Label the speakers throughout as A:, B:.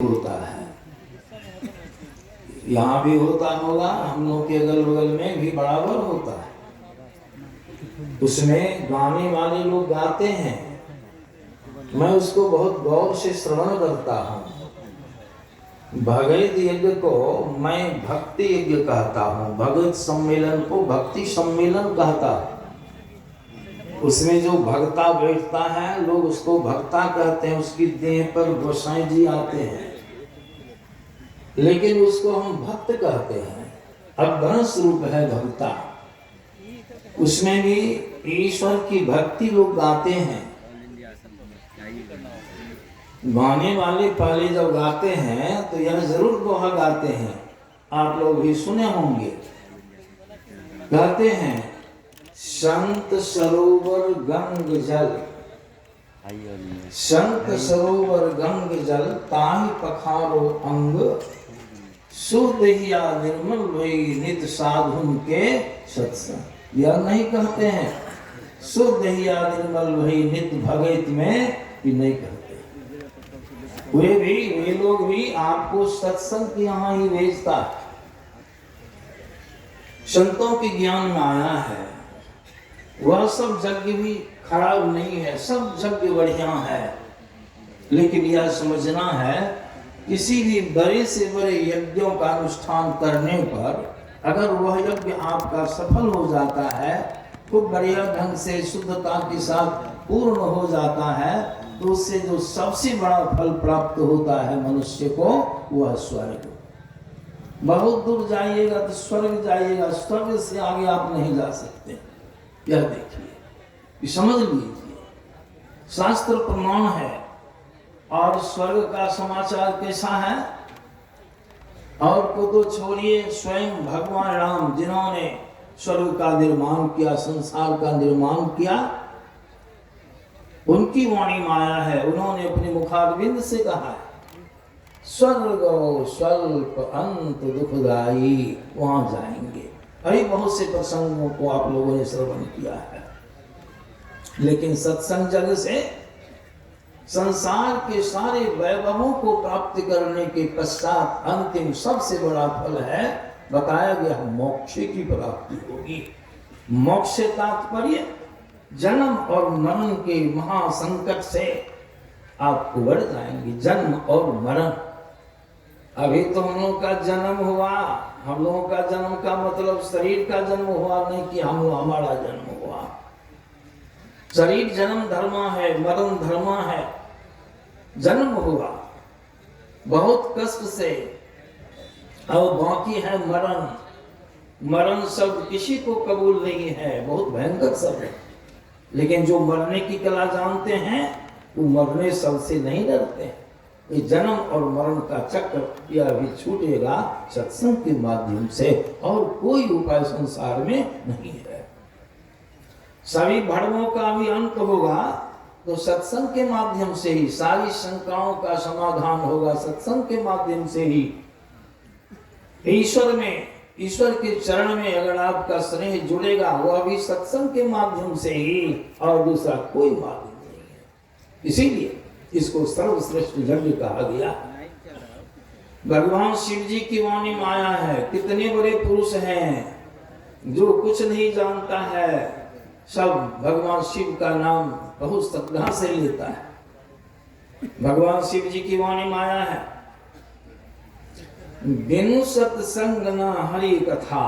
A: होता है, यहाँ भी होता होगा, हम लोग के अगल बगल में भी बराबर होता है। उसमें गाने वाले लोग गाते हैं, मैं उसको बहुत गौर से श्रवण करता हूँ। भगवत यज्ञ को मैं भक्ति यज्ञ कहता हूँ, भगवत सम्मेलन को भक्ति सम्मेलन कहता हूँ। उसमें जो भक्ता बैठता है लोग उसको भक्ता कहते हैं, उसकी देह पर गोसाई जी आते हैं, लेकिन उसको हम भक्त कहते हैं। अपभ्रंश रूप है भक्ता, उसमें भी ईश्वर की भक्ति लोग गाते हैं। गाने वाले पहले जब गाते हैं तो यह जरूर दोहा गाते हैं, आप लोग भी सुने होंगे। गाते हैं संत सरोवर गंग जल, संत सरोवर गंग जल ताहि पखारो अंग, सुदहिया निर्मल भई नित साधुन के सत्संग। यह नहीं कहते हैं सुदहिया निर्मल भई नित भगत में, भी नहीं कहते। वे लोग भी आपको सत्संग के यहाँ ही भेजता है। संतों के ज्ञान में आया है, वह सब यज्ञ भी खराब नहीं है, सब यज्ञ बढ़िया है। लेकिन यह समझना है किसी भी बड़े से बड़े यज्ञों का अनुष्ठान करने पर अगर वह यज्ञ आपका सफल हो जाता है, खूब बढ़िया ढंग से शुद्धता के साथ पूर्ण हो जाता है, तो उससे जो सबसे बड़ा फल प्राप्त होता है मनुष्य को, वह स्वर्ग। बहुत दूर जाइएगा तो स्वर्ग जाइएगा, स्वर्ग से आगे आप नहीं जा सकते। यह देखिए, समझ लीजिए, शास्त्र प्रमाण है। और स्वर्ग का समाचार कैसा है? और को तो छोड़िए, स्वयं भगवान राम जिन्होंने स्वर्ग का निर्माण किया, संसार का निर्माण किया, उनकी वाणी माया है। उन्होंने अपने मुखारविंद से कहा है स्वर्ग स्वल्प अंत दुखदाई, वहां जाएंगे। अभी बहुत से प्रसंगों को आप लोगों ने श्रवण किया है। लेकिन सत्संग जग से संसार के सारे वैभवों को प्राप्त करने के पश्चात अंतिम सबसे बड़ा फल है, बताया गया, मोक्ष की प्राप्ति होगी। मोक्ष से तात्पर्य जन्म और मरण के महासंकट से आप उबर जाएंगे। जन्म और मरण, अभी तो हम लोग का जन्म हुआ, हम लोगों का जन्म का मतलब शरीर का जन्म हुआ, नहीं कि हमारा जन्म हुआ। शरीर जन्म धर्मा है, मरण धर्मा है। जन्म हुआ बहुत कष्ट से, और बाकी है मरण। मरण शब्द किसी को कबूल नहीं है, बहुत भयंकर शब्द है। लेकिन जो मरने की कला जानते हैं वो मरने शब्द से नहीं डरते हैं। ये जन्म और मरण का चक्र यह भी छूटेगा सत्संग के माध्यम से, और कोई उपाय संसार में नहीं है। सभी भड़वों का भी अंत होगा तो सत्संग के माध्यम से ही, सारी शंकाओं का समाधान होगा सत्संग के माध्यम से ही। ईश्वर में, ईश्वर के चरण में अगर आपका स्नेह जुड़ेगा, वह भी सत्संग के माध्यम से ही, और दूसरा कोई माध्यम नहीं है। इसीलिए इसको सर्वश्रेष्ठ यज्ञ कहा गया। भगवान शिव जी की वाणी में आया है, कितने बड़े पुरुष हैं, जो कुछ नहीं जानता है सब भगवान शिव का नाम बहुत श्रद्धा से लेता है। भगवान शिव जी की वाणी में आया है, बिनु सत्संग न हरि कथा।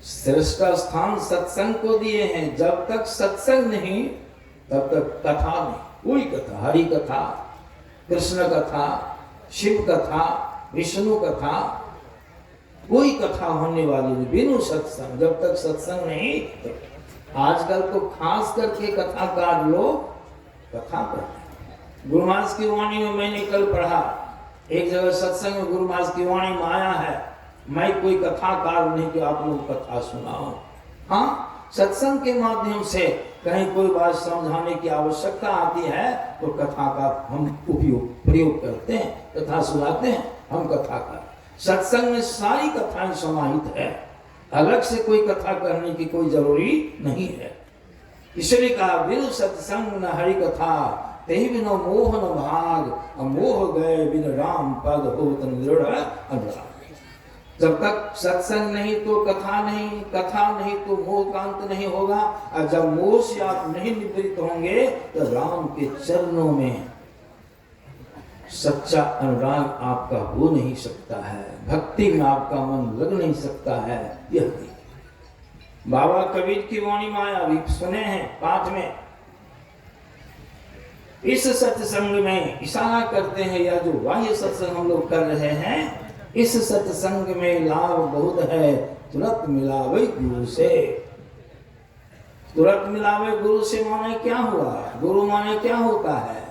A: श्रेष्ठ स्थान सत्संग को दिए हैं। जब तक सत्संग नहीं तब तक कथा नहीं, कोई कथा, हरि कथा, कृष्ण कथा, शिव कथा, विष्णु कथा, कोई कथा होने वाली नहीं बिनु सत्संग। जब तक सत्संग नहीं, तो आजकल तो खास करके कथाकार लोग कथा करते। गुरुमास की वाणी में मैंने कल पढ़ा, एक जगह सत्संग में गुरुमास की वाणी में आया है, मैं कोई कथाकार नहीं कि आप लोग कथा सुनाओ। हाँ, सत्संग के माध्यम से कहीं कोई बात समझाने की आवश्यकता आती है तो कथा का हम प्रयोग करते हैं, कथा सुनाते हैं हम कथाकार। सत्संग में सारी कथाएं समाहित है, अलग से कोई कथा करने की कोई जरूरी नहीं है। इसलिए कहा बिनु सत्संग न हरि कथा, तेहि बिनो मोह न भाग, मोह गए बिन राम पद होत दृढ़ अनुराग। जब तक सत्संग नहीं तो कथा नहीं, कथा नहीं तो मोह का अंत नहीं होगा, और जब मोह से आप नहीं निवृत्त होंगे तो राम के चरणों में सच्चा अनुराग आपका हो नहीं सकता है, भक्ति में आपका मन लग नहीं सकता है। यह बाबा कबीर की वाणी माया भी सुने हैं पाठ में। इस सत्संग में इशारा करते हैं, या जो बाह्य सत्संग हम लोग कर रहे हैं, इस सत्संग में लाभ बहुत है, तुरंत मिलावे गुरु से। तुरंत मिलावे गुरु से माने क्या हुआ, गुरु माने क्या होता है।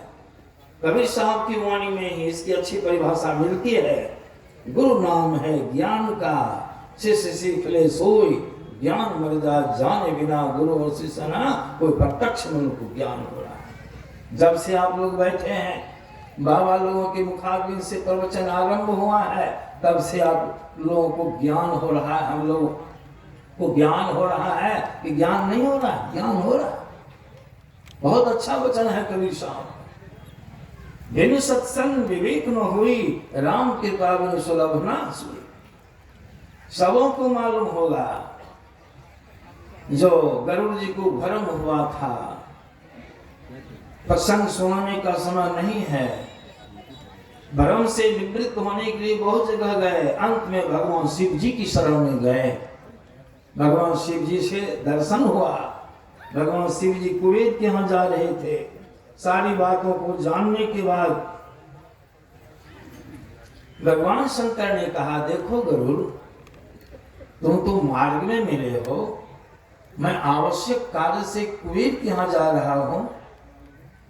A: कबीर साहब की वाणी में ही इसकी अच्छी परिभाषा मिलती है। गुरु नाम है ज्ञान का, शिष्य सीख ले सोई, ज्ञान मर्यादा जाने बिना गुरु और शिष्य ना कोई प्रत्यक्ष मन को ज्ञान हो रहा है। जब से आप लोग बैठे हैं, बाबा लोगों के मुखारबिंद से प्रवचन आरंभ हुआ है, तब से आप लोगों को ज्ञान हो रहा है। हम लोगों को ज्ञान हो रहा है कि ज्ञान नहीं हो रहा, ज्ञान हो रहा है। बहुत अच्छा वचन है कबीर साहब। बिनु सत्संग विवेक न हुई, राम कृपा बिनु सुलभ ना सुई। सबों को मालूम होगा, जो गरुड़ जी को भ्रम हुआ था, प्रसंग सुनाने का समय नहीं है, भ्रम से निवृत्त होने के लिए बहुत जगह गए, अंत में भगवान शिव जी की शरण में गए। भगवान शिव जी से दर्शन हुआ। भगवान शिव जी कुबेर के यहाँ जा रहे थे। सारी बातों को जानने के बाद भगवान शंकर ने कहा, देखो गरुड़, तुम तो मार्ग में मिले हो, मैं आवश्यक कार्य से कुबेर के यहाँ जा रहा हूं,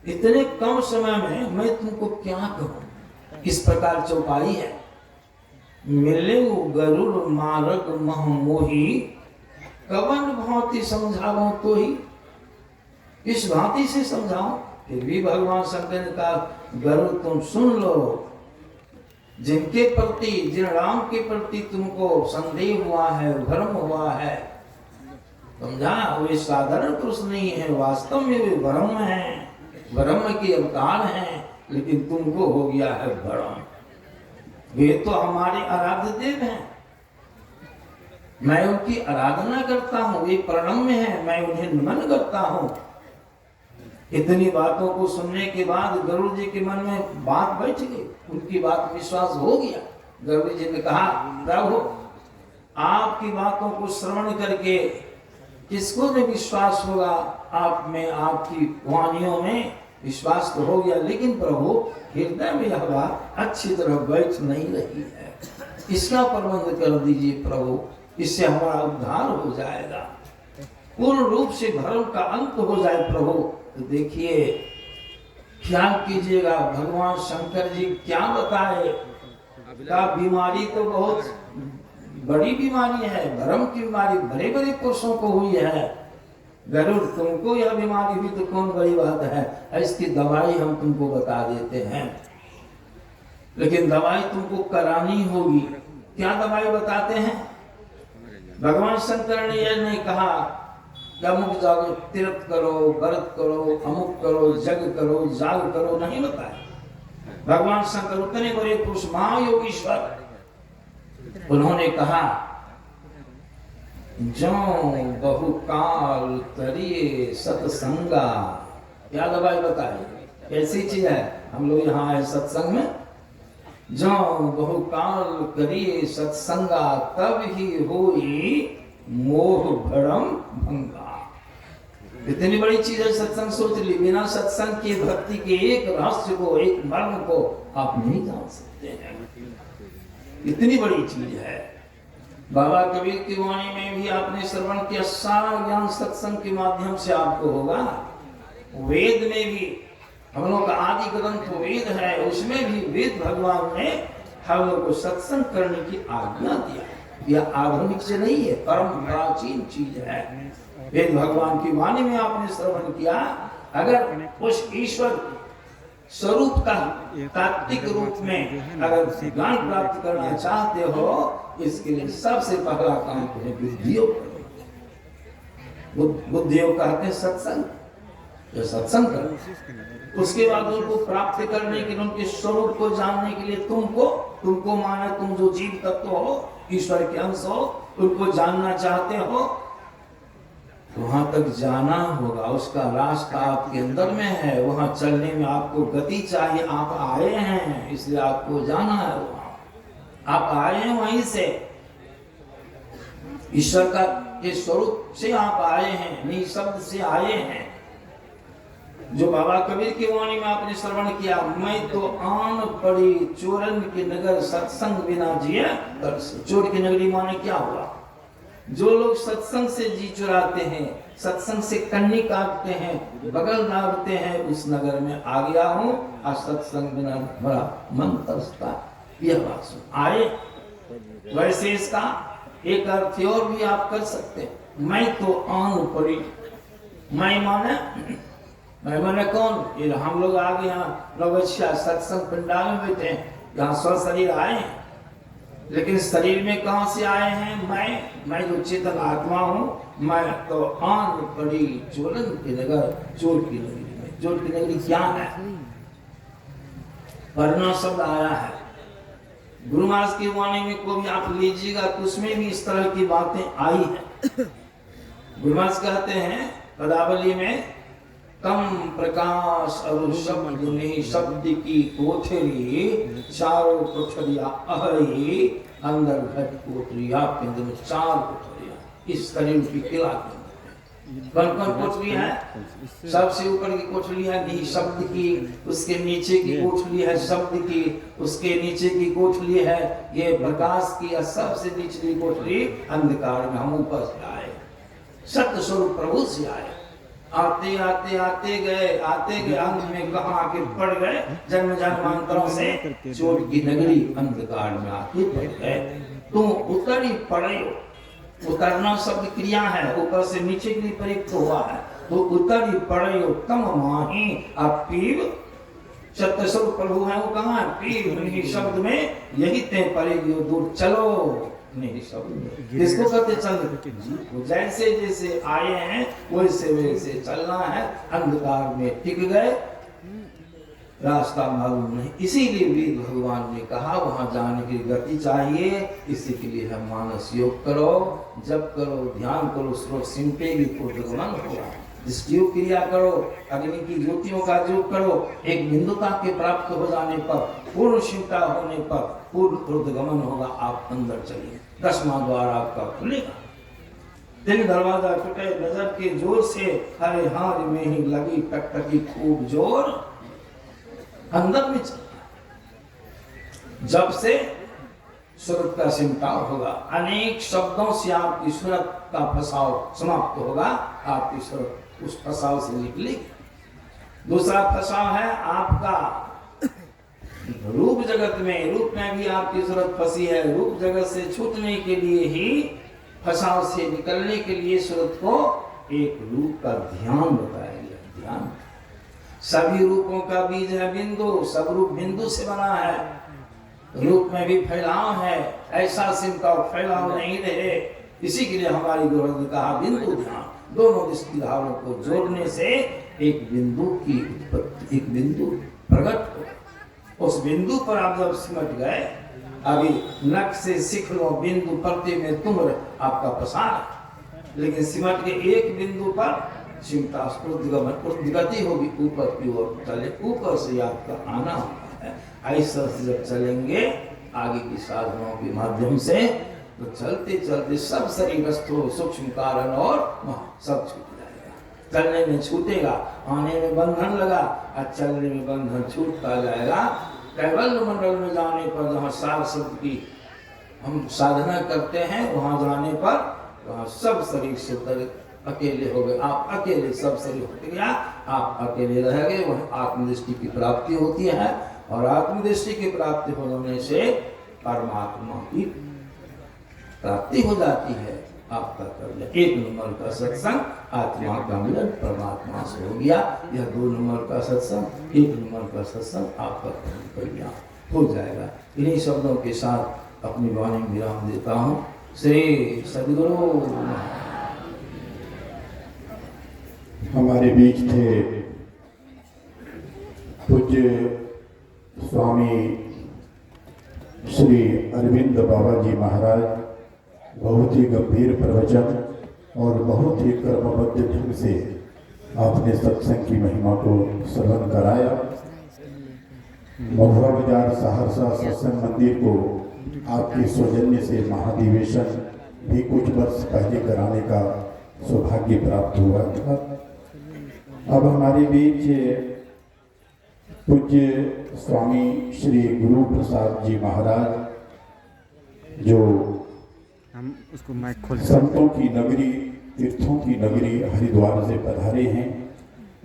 A: इतने कम समय में मैं तुमको क्या कहूं। किस प्रकार चौपाई है, मिले गरुड़ मार्ग मह मोही, कवन भांति समझाओ तो ही। इस भांति से समझाओ। फिर भी भगवान शंकर ने कहा, गरुड़ तुम सुन लो, जिनके प्रति, जिन राम के प्रति तुमको संदेह हुआ है, भ्रम हुआ है, समझा, वे साधारण पुरुष नहीं है, वास्तव में वे ब्रह्म हैं, ब्रह्म के अवतार हैं, लेकिन तुमको हो गया है भ्रम। वे तो हमारे आराध्य देव हैं, मैं उनकी आराधना करता हूँ, वे प्रणम्य हैं, मैं उन्हें नमन करता हूँ। इतनी बातों को सुनने के बाद गरुड़ जी के मन में बात बैठ गई, उनकी बात विश्वास हो गया। गरुड़ जी ने कहा, प्रभु आपकी बातों को श्रवण करके किसको भी विश्वास होगा, आप में, आपकी वाणियों में विश्वास तो हो गया, लेकिन प्रभु हृदय में यह बात अच्छी तरह बैठ नहीं रही है, इसका प्रबंध कर दीजिए प्रभु, इससे हमारा उद्धार हो जाएगा, पूर्ण रूप से भ्रम का अंत हो जाए प्रभु। तो देखिए, ख्याल कीजिएगा, भगवान शंकर जी क्या बताए, का बीमारी तो बहुत बड़ी बीमारी है, भ्रम की बीमारी बड़े बड़े पुरुषों को हुई है। गरुड़ तुमको यह बीमारी हुई तो कौन बड़ी बात है, इसकी दवाई हम तुमको बता देते हैं, लेकिन दवाई तुमको करानी होगी। क्या दवाई बताते हैं? भगवान शंकर ने यह नहीं कहा कि अमुक जाओ तीर्थ करो, व्रत करो, अमुक करो, जग करो, जाग करो, नहीं बताया। भगवान शंकर उतने बड़े पुरुष, महायोगीश्वर, उन्होंने कहा, जो बहुकाल करिए सत्संगा। क्या दवाई बताई, ऐसी चीज है, हम लोग यहाँ आए सत्संग में, जो बहुकाल करिए सत्संगा, तब ही होई मोह भ्रम भंगा। इतनी बड़ी चीज है सत्संग, सोच ली, बिना सत्संग की भक्ति के एक रहस्य को, एक मर्म को आप नहीं जान सकते हैं, इतनी बड़ी चीज है। बाबा कबीर की वाणी में भी आपने श्रवण किया, सारा ज्ञान सत्संग के माध्यम से आपको होगा। वेद में भी, हम लोग का आदि ग्रंथ वेद है, उसमें भी वेद भगवान ने हम लोग को सत्संग करने की आज्ञा दिया। यह आधुनिक से नहीं है, परम प्राचीन चीज है। वेद भगवान की वाणी में आपने श्रवण किया, अगर उस ईश्वर स्वरूप का तात्विक रूप में अगर ज्ञान प्राप्त करना चाहते हो, इसके लिए सबसे पहला काम है बुद्धियोग। बुद्धियोग कहते हैं सत्संग। जो सत्संग कर, उसके बाद उनको प्राप्त करने के लिए, उनके स्वरूप को जानने के लिए तुमको माना, तुम जो जीव तत्व हो, ईश्वर के अंश हो, उनको जानना चाहते हो, वहां तक जाना होगा। उसका रास्ता आपके अंदर में है, वहां चलने में आपको गति चाहिए। आप आए हैं इसलिए आपको जाना है, वहां आप आए हैं वहीं से, ईश्वर का के स्वरूप से आप आए हैं, निःशब्द से आए हैं। जो बाबा कबीर की वाणी में आपने श्रवण किया, मैं तो आन पड़ी चोरन के नगर सत्संग बिना जिया तरस। चोर की नगरी माने क्या हुआ? जो लोग सत्संग से जी चुराते हैं, सत्संग से कन्नी काटते हैं, बगल दाबते हैं, उस नगर में आ गया हूँ। आज सत्संग बिना बड़ा मन तरसता। यह बात सुन आए। वैसे इसका एक अर्थ और भी आप कर सकते हैं, मैं तो आन पड़ी। मैं माने कौन? ये हम लोग आ गए यहाँ नवच्छा सत्संग पंडाल में बैठे हैं, यहाँ स्व शरीर आए हैं, लेकिन शरीर में कहां से आए हैं? मैं जो चेतन आत्मा हूं, मैं तो आन पड़ी चोरन की नगर, चोर की नगरी में। चोर की नगरी क्या है? वरना शब्द आया है गुरु महाराज की वाणी में, को भी आप लीजिएगा तो उसमें भी इस तरह की बातें आई है। गुरु महाराज कहते हैं पदावली में, कम प्रकाश और शब्द नहीं, शब्द की कोठरी चारों कोठरिया अहि, अंदर घट कोठरी, आपके अंदर में 4 कोठरिया, इस शरीर की किला के अंदर। कौन कोठरी है? सबसे ऊपर की कोठरी है नी शब्द की, उसके नीचे की कोठरी है शब्द की, उसके नीचे की कोठरी है ये प्रकाश की, और सबसे निचली कोठरी अंधकार में। हम ऊपर से आए, सत्य स्वरूप प्रभु से आए, आते आते आते गए अंत में कहाँ आके पड़ गए? जन्म जन्मांतरों से चोर की नगरी अंधकार में आके पड़ गए। तुम उतर ही पड़े हो। उतरना शब्द क्रिया है, ऊपर से नीचे के लिए प्रयुक्त हुआ है, तो उतर ही पड़े हो। तम माही आप पीव सत्य स्वरूप प्रभु है, वो कहाँ है? पीव शब्द में यही ते पड़ेगी, दूर चलो नहीं शब्द। किसको कहते चल? जैसे जैसे आए हैं वैसे वैसे चलना है। अंधकार में टिक गए, रास्ता मालूम नहीं, इसीलिए वेद भगवान ने कहा वहां जाने की गति चाहिए। इसी के लिए हम मानस योग करो, जप करो, ध्यान करो, स्रोत सिमटेगी पूर्वगमन होगा। दृष्टियोग क्रिया करो, अग्नि की ज्योतियों का योग करो। एक बिंदुता के प्राप्त हो जाने पर, पूर्ण शिवता होने पर पूर्ण ऊर्ध्वगमन होगा। आप अंदर चलिए, 10वां द्वार आपका खुलेगा। दिन दरवाजा टूटे नजर के जोर से, हरे हाथ में ही लगी टकटकी खूब जोर। अंदर में जब से सूरत का सिमटाव होगा, अनेक शब्दों से आपकी सूरत का फसाव समाप्त होगा। आपकी सूरत उस फसाव से निकलेगी। दूसरा फसाव है आपका रूप जगत में। रूप में भी आपकी सूरत फंसी है। रूप जगत से छूटने के लिए ही, फसाव से निकलने के लिए सूरत को एक रूप का ध्यान बताया गया। ध्यान सभी रूपों का बीज है बिंदु, सब रूप बिंदु से बना है। रूप में भी फैलाव है, ऐसा सिमटा फैलाव नहीं रहे। इसी के लिए हमारी गुरु ने कहा बिंदु ध्यान। दोनों दृष्टि धारणों को जोड़ने से एक बिंदु की उत्पत्ति, एक बिंदु प्रकट हो। उस बिंदु पर आप जब सिमट गए, अभी नख से सीख लो बिंदु प्रति में तुम आपका प्रसार, लेकिन सिमट के एक बिंदु पर चिंता गति होगी, ऊपर की ओर चले, ऊपर से आपका आना होता है। ऐसा जब चलेंगे आगे की साधनों के माध्यम से, तो चलते चलते सब शरीरस्थो सूक्ष्म कारण और सब छूट जाएगा। चलने में छूटेगा, आने में बंधन लगा, और चलने में बंधन छूटता जाएगा। कैवल्य मंडल में जाने पर, जहाँ सार शब्द की हम साधना करते हैं, वहां जाने पर वहां सब शरीर से अकेले हो गए। आप अकेले, सब शरीर हो गया, आप अकेले रह गए। वह आत्मदृष्टि की प्राप्ति होती है, और आत्मदृष्टि की प्राप्ति होने से परमात्मा की प्राप्ति हो जाती है। आपका कर्म 1 नंबर का सत्संग आत्मा का मिलन परमात्मा से हो गया। यह 2 नंबर का सत्संग, 1 नंबर का सत्संग आपका कर्म कल्याण हो जाएगा। इन्हीं शब्दों के साथ अपनी वाणी में विराम देता हूँ। श्री सद्गुरु
B: हमारे बीच थे पूज्य स्वामी श्री अरविंद बाबा जी महाराज बहुत ही गंभीर प्रवचन और बहुत ही कर्मबद्ध ढंग से आपने सत्संग की महिमा को श्रवण कराया। महुआ बाजार सहरसा सत्संग मंदिर को आपके सौजन्य से महाधिवेशन भी कुछ वर्ष पहले कराने का सौभाग्य प्राप्त हुआ था। अब हमारे बीच पूज्य स्वामी श्री गुरु प्रसाद जी महाराज जो
C: हम उसको माइक खोल
B: संतों की नगरी तीर्थों की नगरी हरिद्वार से पधारे हैं।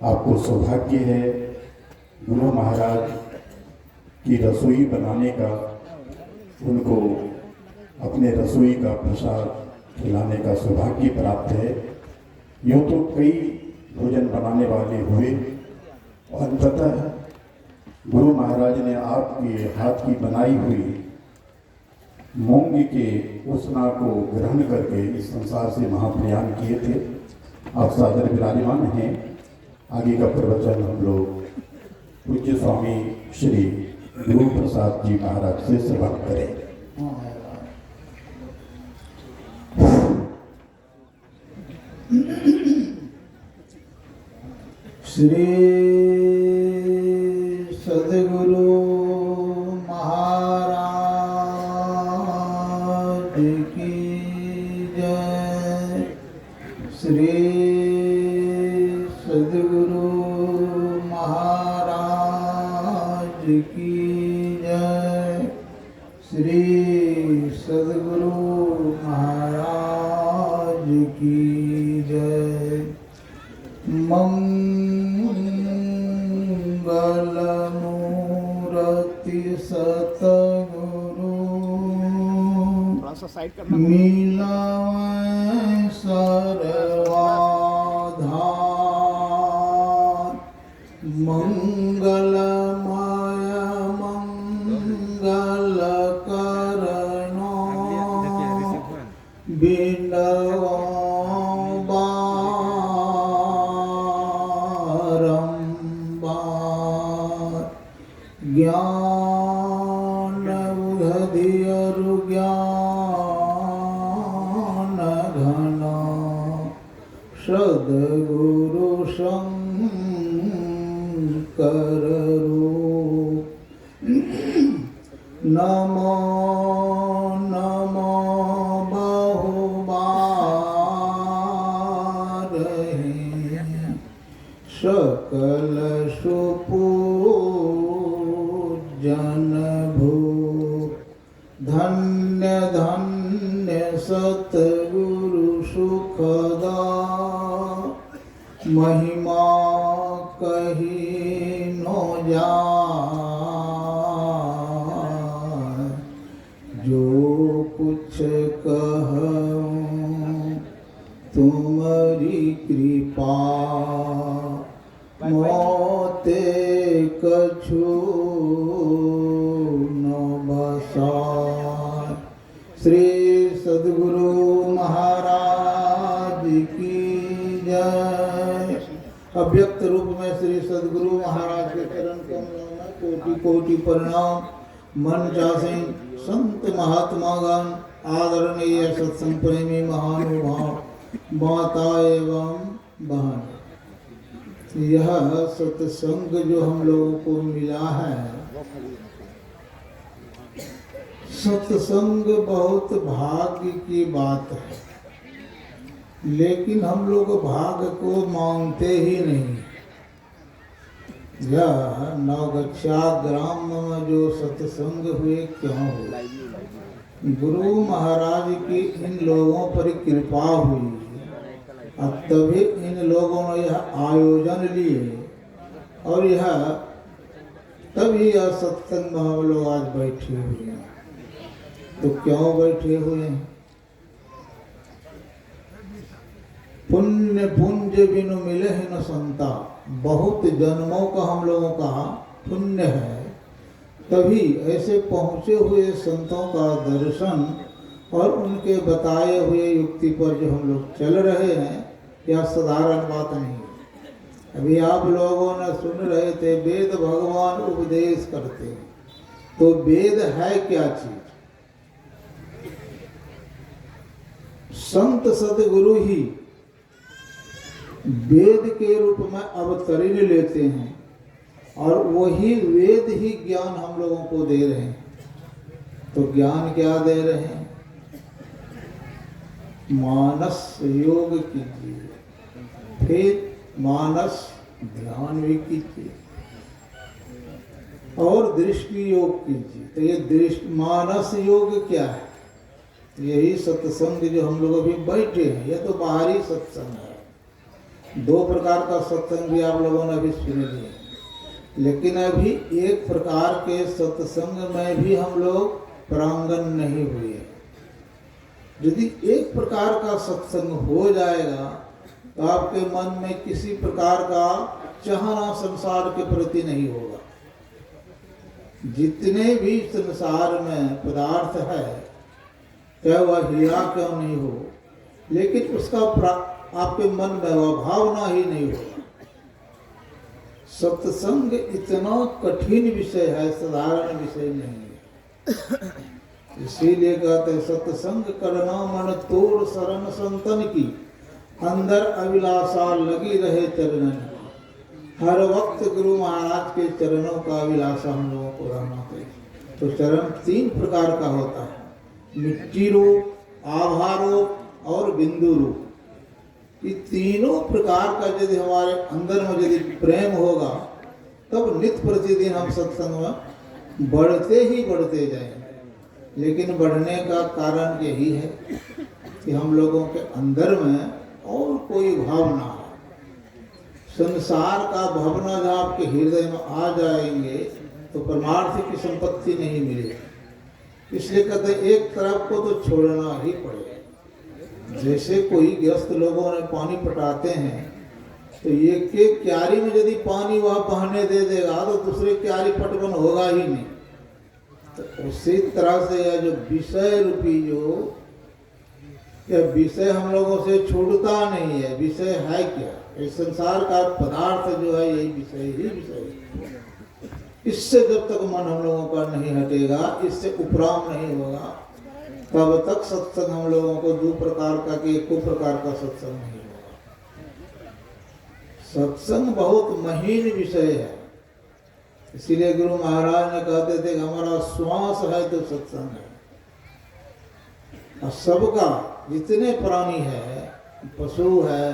B: आपको सौभाग्य है गुरु महाराज की रसोई बनाने का, उनको अपने रसोई का प्रसाद खिलाने का सौभाग्य प्राप्त है। यूँ तो कई भोजन बनाने वाले हुए और अंततः गुरु महाराज ने आपके हाथ की बनाई हुई मूंग के उसना को ग्रहण करके इस संसार से महाप्रयाण किए थे। आप सादर विराजमान हैं। आगे का प्रवचन हम लोग पूज्य स्वामी श्री गुरु प्रसाद जी महाराज से श्रवण करें।
D: श्री सद्गुरु महाराज की जय। श्री सद्गुरु महाराज की जय। श्री सद्गुरु महाराज की जय। मंगलमूर्ति सतगुरु मिलावै सर्वाधार। मंगलमय मंगल करणो बिंदवा ज्ञान उदधियरु ज्ञान घन सद्गुरु शंकर रूप। नमो नमो बहुबार सकल सुपूजन भू। धन्य धन्य सतगुरु सुखदा महिमा कही नो जाए। जो कुछ कहूँ तुम्हारी कृपा मोते कछु न बसाए। श्री सद्गुरु महाराज की जय। अव्यक्त रूप में श्री सद्गुरु महाराज के चरण कमलों में कोटि कोटि प्रणाम। मन चाहे संत महात्मा गण आदरणीय सत्संग प्रेमी महानुभाव माता एवं बहन, यह सत्संग जो हम लोगों को मिला है, सत्संग बहुत भाग्य की बात है, लेकिन हम लोग भाग्य को मानते ही नहीं। यह नवगछा ग्राम में जो सत्संग हुए क्यों हुए? गुरु महाराज की इन लोगों पर कृपा हुई, अब तभी इन लोगों ने यह आयोजन लिए और यह तभी यह सत्संग में हम लोग आज बैठे हुए हैं। तो क्यों बैठे हुए हैं? पुण्य पुंज बिनु मिले न संता। बहुत जन्मों का हम लोगों का पुण्य है, तभी ऐसे पहुँचे हुए संतों का दर्शन और उनके बताए हुए युक्ति पर जो हम लोग चल रहे हैं, यह साधारण बात नहीं। अभी आप लोगों ने सुन रहे थे वेद भगवान उपदेश करते हैं, तो वेद है क्या चीज? संत सदगुरु ही वेद के रूप में अवतरण लेते हैं और वही वेद ही ज्ञान हम लोगों को दे रहे हैं। तो ज्ञान क्या दे रहे हैं? मानस योग कीजिए, फिर मानस ध्यान भी कीजिए और दृष्टि योग कीजिए। तो ये दृष्टि मानस योग क्या है? यही सत्संग जो हम लोग अभी बैठे हैं, यह तो बाहरी सत्संग है। दो प्रकार का सत्संग भी आप लोगों ने अभी सुन लिया, लेकिन अभी एक प्रकार के सत्संग में भी हम लोग प्रांगण नहीं हुए। यदि एक प्रकार का सत्संग हो जाएगा तो आपके मन में किसी प्रकार का चाहना संसार के प्रति नहीं होगा। जितने भी संसार में पदार्थ है, चाहे वह हीरा क्यों नहीं हो, लेकिन उसका आपके मन में वह भावना ही नहीं होगा। सत्संग इतना कठिन विषय है, साधारण विषय नहीं है। इसीलिए कहते हैं सत्संग करना मन तोड़ शरण संतन की, अंदर अभिलाषा लगी रहे चरणन की। हर वक्त गुरु महाराज के चरणों का अभिलाषा हम लोगों को रहना चाहिए। तो चरण तीन प्रकार का होता है, मिट्टी रूप, आभा रूप और बिंदु रूप। ये तीनों प्रकार का यदि हमारे अंदर में यदि प्रेम होगा, तब नित्य प्रतिदिन हम सत्संग में बढ़ते ही बढ़ते जाएंगे। लेकिन बढ़ने का कारण यही है कि हम लोगों के अंदर में और कोई भावना है। संसार का भावना जब आपके हृदय में आ जाएंगे तो परमार्थ की संपत्ति नहीं मिलेगी। इसलिए कहते एक तरफ को तो छोड़ना ही पड़ेगा। जैसे कोई ग्रस्त लोगों ने पानी पटाते हैं, तो एक एक क्यारी में यदि पानी वह बहने दे देगा तो दूसरे क्यारी पटवन होगा ही नहीं। तो उसी तरह से यह जो विषय रूपी जो यह विषय हम लोगों से छूटता नहीं है। विषय है क्या? इस संसार का पदार्थ जो है यही विषय ही विषय है। इससे जब तक मन हम लोगों का नहीं हटेगा, इससे उपराम नहीं होगा, तब तक सत्संग हम लोगों को दो प्रकार का कि एक प्रकार का सत्संग नहीं होगा। सत्संग बहुत महीन विषय है। इसीलिए गुरु महाराज ने कहते थे कि हमारा श्वास है तो सत्संग है। और सबका जितने प्राणी है, पशु है,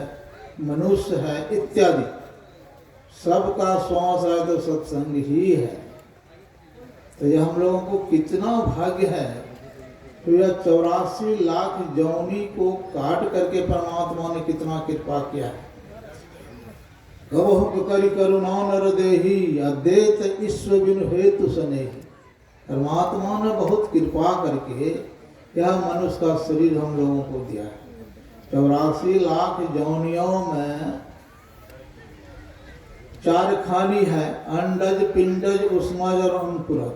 D: मनुष्य है इत्यादि, सबका श्वास है तो सत्संग ही है। तो ये हम लोगों को कितना भाग्य है। तो यह 84 लाख जौनी को काट करके परमात्मा ने कितना कृपा किया है। कबहु करि करुणा नर देही, अद्वैत ईश्वर बिनु हेतु सनेही। परमात्मा ने बहुत कृपा करके यह मनुष्य का शरीर हम लोगों को दिया है। 84 लाख जौनियों में 4 खानी है, अंडज, पिंडज, उष्मज और अंकुरज।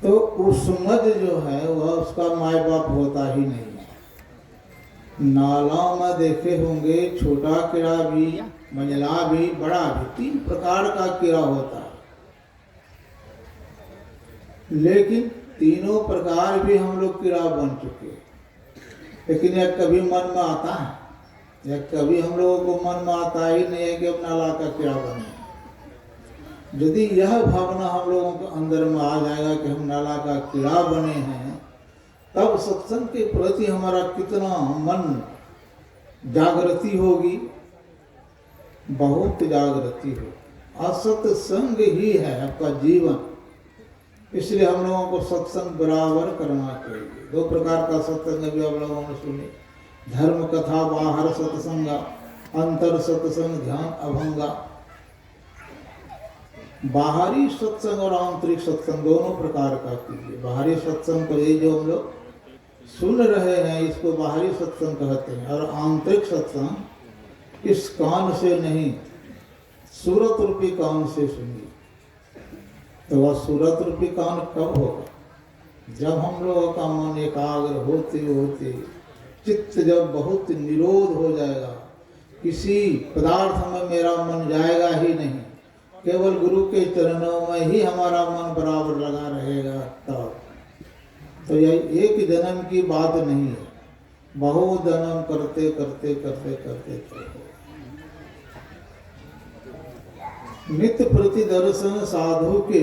D: तो उष्मज जो है वह उसका माय बाप होता ही नहीं है। नालों में देखे होंगे छोटा कीड़ा भी, मंझला भी, बड़ा भी, 3 प्रकार का कीड़ा होता है। लेकिन तीनों प्रकार भी हम लोग कीड़ा बन चुके। लेकिन यह कभी मन में आता है? यह कभी हम लोगों को मन में आता ही नहीं है कि अब नाला का कीड़ा बने। यदि यह भावना हम लोगों के अंदर में आ जाएगा कि हम नाला का कीड़ा बने हैं, तब सत्संग के प्रति हमारा कितना मन जागृति होगी, बहुत जागृति हो। असत्संग ही है आपका जीवन। इसलिए हम लोगों को सत्संग बराबर करना चाहिए। 2 प्रकार का सत्संग भी आप लोगों ने सुने, धर्म कथा बाहर सत्संग, अंतर सत्संग ध्यान अभंगा। बाहरी सत्संग और आंतरिक सत्संग दोनों प्रकार का कीजिए। बाहरी सत्संग को ये जो हम लोग सुन रहे हैं इसको बाहरी सत्संग कहते हैं, और आंतरिक सत्संग इस कान से नहीं, सूरत रूपी कान से सुनिए। तो वह सूरत रूपी कान कब होगा? जब हम लोगों का मन एकाग्र होते होते चित्त जब बहुत निरोध हो जाएगा, किसी पदार्थ में मेरा मन जाएगा ही नहीं, केवल गुरु के चरणों में ही हमारा मन बराबर लगा रहेगा। तब तो यह एक जन्म की बात नहीं है, बहुत जन्म करते करते करते करते चलो। नित्य प्रति दर्शन साधु के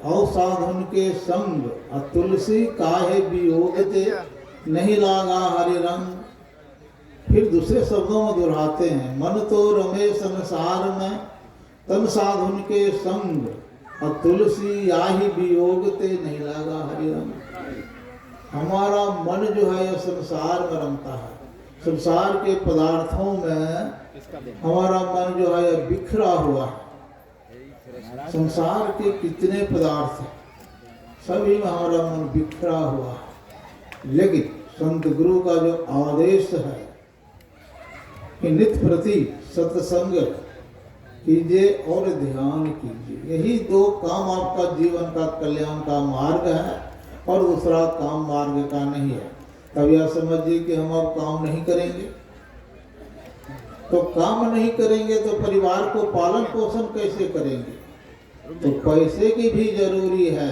D: और साधुन के संग, तुलसी काहे वियोगते नहीं लागा हरि रंग। फिर दूसरे शब्दों में दोहराते हैं, मन तो रमे संसार में तन साधुन के संग, तुलसी याही वियोगते नहीं लागा हरि रंग। हमारा मन जो है यह संसार में रमता है, संसार के पदार्थों में हमारा मन जो है यह बिखरा हुआ है। संसार के कितने पदार्थ हैं, सभी में हमारा मन बिखरा हुआ है। लेकिन संत गुरु का जो आदेश है कि नित्य प्रति सत्संग कीजिए और ध्यान कीजिए, यही दो काम आपका जीवन का कल्याण का मार्ग है और दूसरा काम मार्ग का नहीं है। तब यह समझिए कि हम अब काम नहीं करेंगे, तो काम नहीं करेंगे तो परिवार को पालन पोषण कैसे करेंगे? तो पैसे की भी जरूरी है,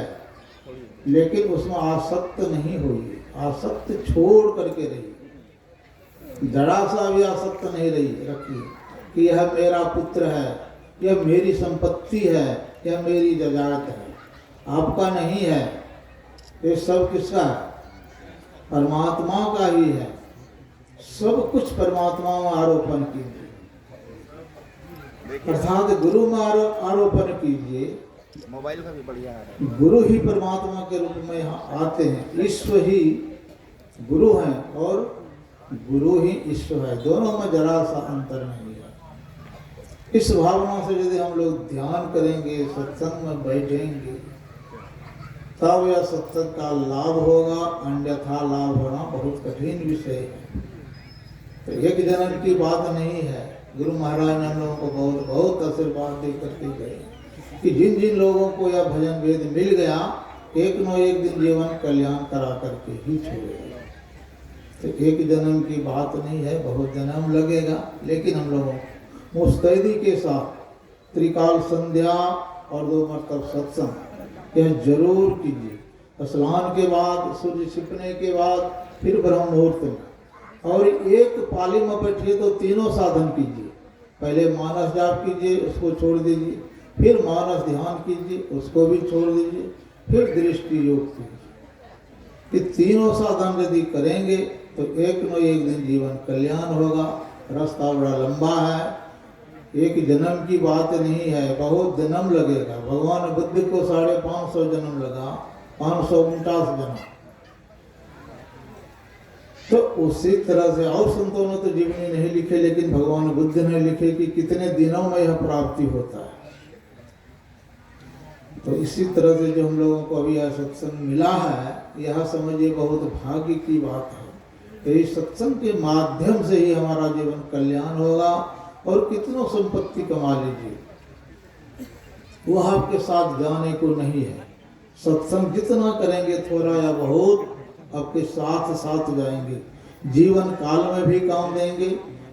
D: लेकिन उसमें आसक्त नहीं होइए, आसक्त छोड़ करके रहिए, जरा सा भी आसक्त नहीं रखिए कि यह मेरा पुत्र है, यह मेरी संपत्ति है, यह मेरी जजात है। आपका नहीं है, ये सब किसका है? परमात्मा का ही है। सब कुछ परमात्मा में आरोपण कीजिए, अर्थात गुरु में आरोपण कीजिए।
E: मोबाइल का भी बढ़िया है।
D: गुरु ही परमात्मा के रूप में यहाँ आते हैं, ईश्वर ही गुरु हैं और गुरु ही ईश्वर है, दोनों में जरा सा अंतर नहीं है। इस भावना से यदि हम लोग ध्यान करेंगे, सत्संग में बैठेंगे, तब यह सत्संग का लाभ होगा, अन्यथा लाभ होना बहुत कठिन विषय है। तो एक जन्म की बात नहीं है। गुरु महाराज ने हम लोगों को बहुत बहुत आशीर्वाद दे करके गए कि जिन जिन लोगों को यह भजन वेद मिल गया, एक न एक दिन जीवन कल्याण करा करके ही छोड़ेगा। तो एक जन्म की बात नहीं है, बहुत जन्म लगेगा, लेकिन हम लोगों मुस्तैदी के साथ त्रिकाल संध्या और 2 मरतब सत्संग यह जरूर कीजिए। स्नान के बाद, सूर्य छिपने के बाद, फिर ब्रह्म मुहूर्त में, और एक पाली में बैठिए तो तीनों साधन कीजिए। पहले मानस जाप कीजिए, उसको छोड़ दीजिए, फिर मानस ध्यान कीजिए, उसको भी छोड़ दीजिए, फिर दृष्टि योग कीजिए। ये तीनों साधन यदि करेंगे तो एक न एक दिन जीवन कल्याण होगा। रास्ता बड़ा लंबा है, एक जन्म की बात नहीं है, बहुत जन्म लगेगा। भगवान बुद्ध को 550 जन्म लगा, 549 जन्म। तो उसी तरह से और संतों ने तो जीवनी नहीं लिखे, लेकिन भगवान बुद्ध ने लिखे कि कितने दिनों में यह प्राप्ति होता है। तो इसी तरह से जो हम लोगों को अभी यह सत्संग मिला है, यह समझिए बहुत भाग्य की बात है। तो इस सत्संग के माध्यम से ही हमारा जीवन कल्याण होगा। और कितनों संपत्ति कमा लीजिए, वो आपके साथ जाने को नहीं है। सत्संग जितना करेंगे थोड़ा या बहुत, आपके साथ साथ जाएंगे। जीवन काल में भी काम देंगे,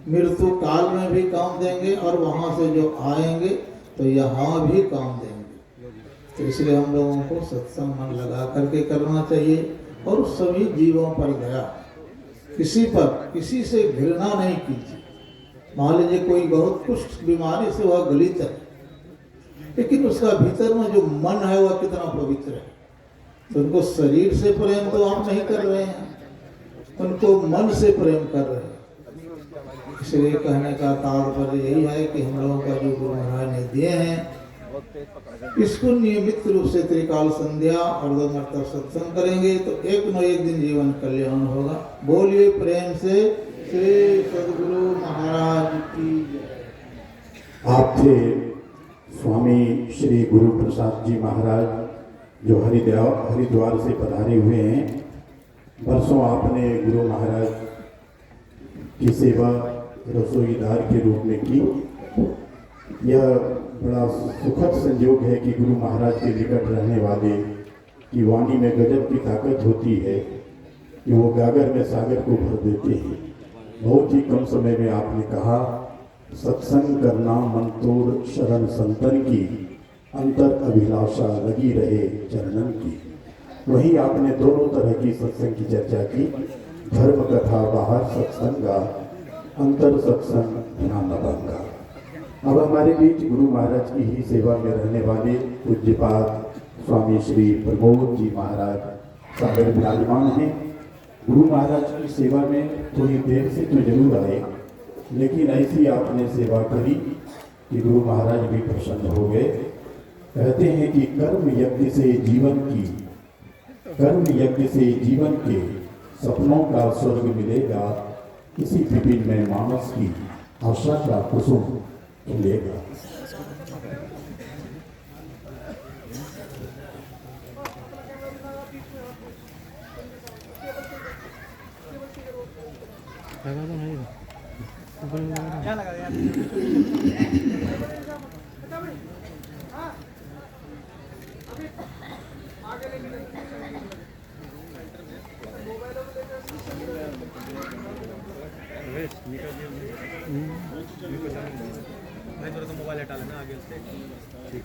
D: मृत्यु काल में भी काम देंगे, और वहाँ से जो आएंगे तो यहाँ भी काम देंगे। तो इसलिए हम लोगों को सत्संग मन लगा करके करना चाहिए, और सभी जीवों पर दया, किसी पर किसी से घृणा नहीं कीजिए। मान लीजिए कोई बहुत कुछ बीमारी से वह गलित है, लेकिन उसका भीतर में जो मन है वह कितना पवित्र है। तो उनको शरीर से प्रेम तो आप नहीं कर रहे हैं, उनको मन से प्रेम कर रहे हैं। इसलिए कहने का तात्पर्य यही है कि हम लोगों का जो गुरु महाराज ने दिए हैं, इसको नियमित रूप से त्रिकाल संध्या और 2 मरतब सत्संग करेंगे तो एक न एक दिन जीवन कल्याण होगा। बोलिए प्रेम से श्री सद्गुरु महाराज की जय।
B: आप थे स्वामी श्री गुरु प्रसाद जी महाराज, जो हरिद्वार से पधारे हुए हैं। बरसों आपने गुरु महाराज की सेवा रसोईदार के रूप में की। यह बड़ा सुखद संयोग है कि गुरु महाराज के निकट रहने वाले की वाणी में गजब की ताकत होती है कि वो गागर में सागर को भर देते हैं। बहुत ही कम समय में आपने कहा सत्संग करना मन तोड़ शरण संतन की, अंतर अभिलाषा लगी रहे चरणन की। वही आपने दोनों तरह की सत्संग की चर्चा की, धर्म कथा बाहर सत्संगा, अंतर सत्संग ध्यान नवांगा। अब हमारे बीच गुरु महाराज की ही सेवा में रहने वाले पूज्यपाद स्वामी श्री प्रमोद जी महाराज सागर विराजमान हैं। गुरु महाराज की सेवा में थोड़ी देर से तो जरूर आए, लेकिन ऐसी आपने सेवा करी कि गुरु महाराज भी प्रसन्न हो गए। कहते हैं कि कर्म यज्ञ से जीवन के सपनों का स्वर्ग मिलेगा, इसी विपिन में मानस की आशा का कुसुम खिलेगा।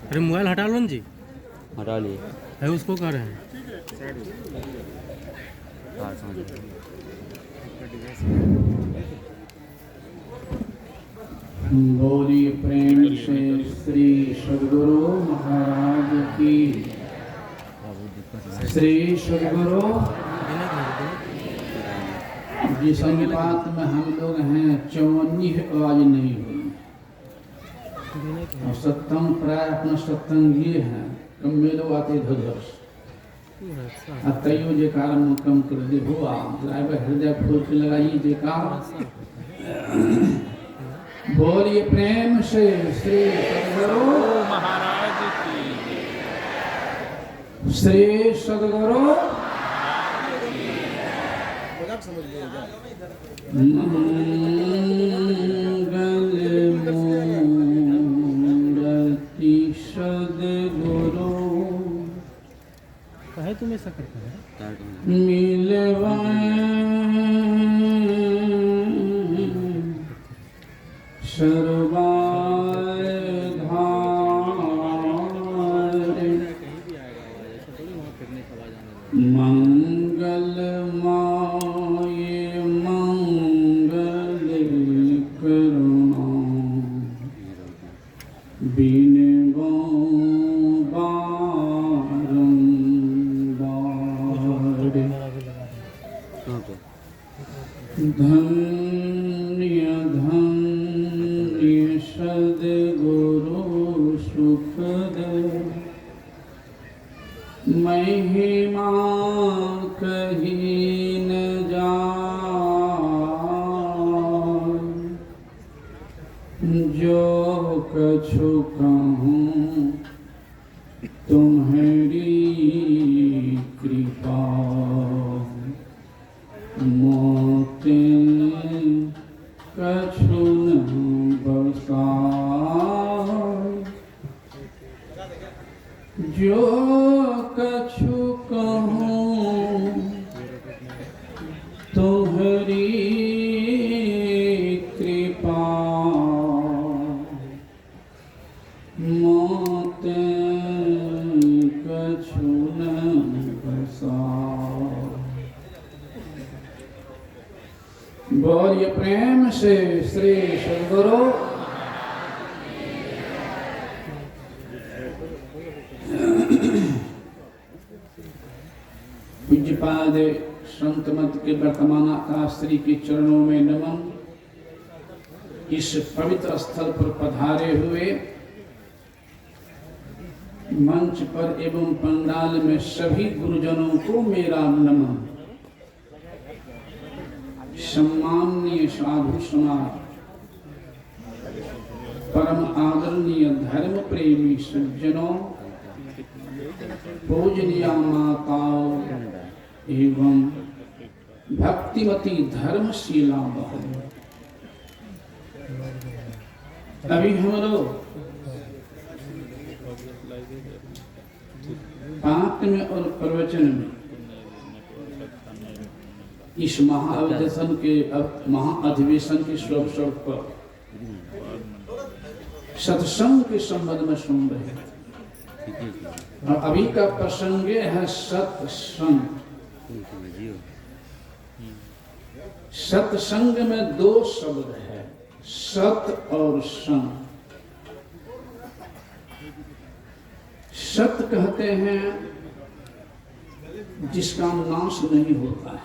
F: अरे मोबाइल हटा लो ना जी,
C: हटा लिए।
F: है उसको कह रहे हैं।
C: हाँ, समझ गए।
D: बोलिए प्रेम से श्री सद्गुरु महाराज की। श्री सद्गुरु जिस अनुपात में हम लोग हैं 54 आज नहीं हुई, और सत्संग प्राय अपना सत्संग ये है कम मेलो आते धुधर्ष अतयो जेकार कम कर दे हुआ ड्राइवर हृदय फूल के लगाइए जेकार। बोलिए प्रेम से श्री सद्गुरु महाराज की। श्री सद्गुरु मूर्ति सद्गुरु
F: कहे तुम ऐसा करते हैं।
D: मिलवा सर्वाय मंगल माये मंगल करुणा बिन धन्य धन्य सद्गुरु सुखद महिमा कही न जाए, जो कछु कहूँ तुम्हारी कृपा, मोते कछु न बसाए, जो कछु कहूँ तुम्हारी कृपा, मोते कछु न बसाए। बोलिए प्रेम से श्री सद्गुरु पूज्यपाद संत मत के वर्तमान आकाश्री के चरणों में नमन। इस पवित्र स्थल पर पधारे हुए मंच पर एवं पंडाल में सभी गुरुजनों को मेरा नमन। सम्माननीय साधु समाज, परम आदरणीय धर्म प्रेमी सज्जनों, पूजनीय माताओं एवं भक्तिमती धर्मशीला बहनों, अभी हम लोग पाठ में और प्रवचन में इस महाअधिवेशन के शुभ अवसर पर
G: सत्संग के संबंध में सुन रहे हैं। और अभी का प्रसंग है सत्संग। सत्संग में दो शब्द है, सत और संग। सत कहते हैं जिसका नाश नहीं होता है,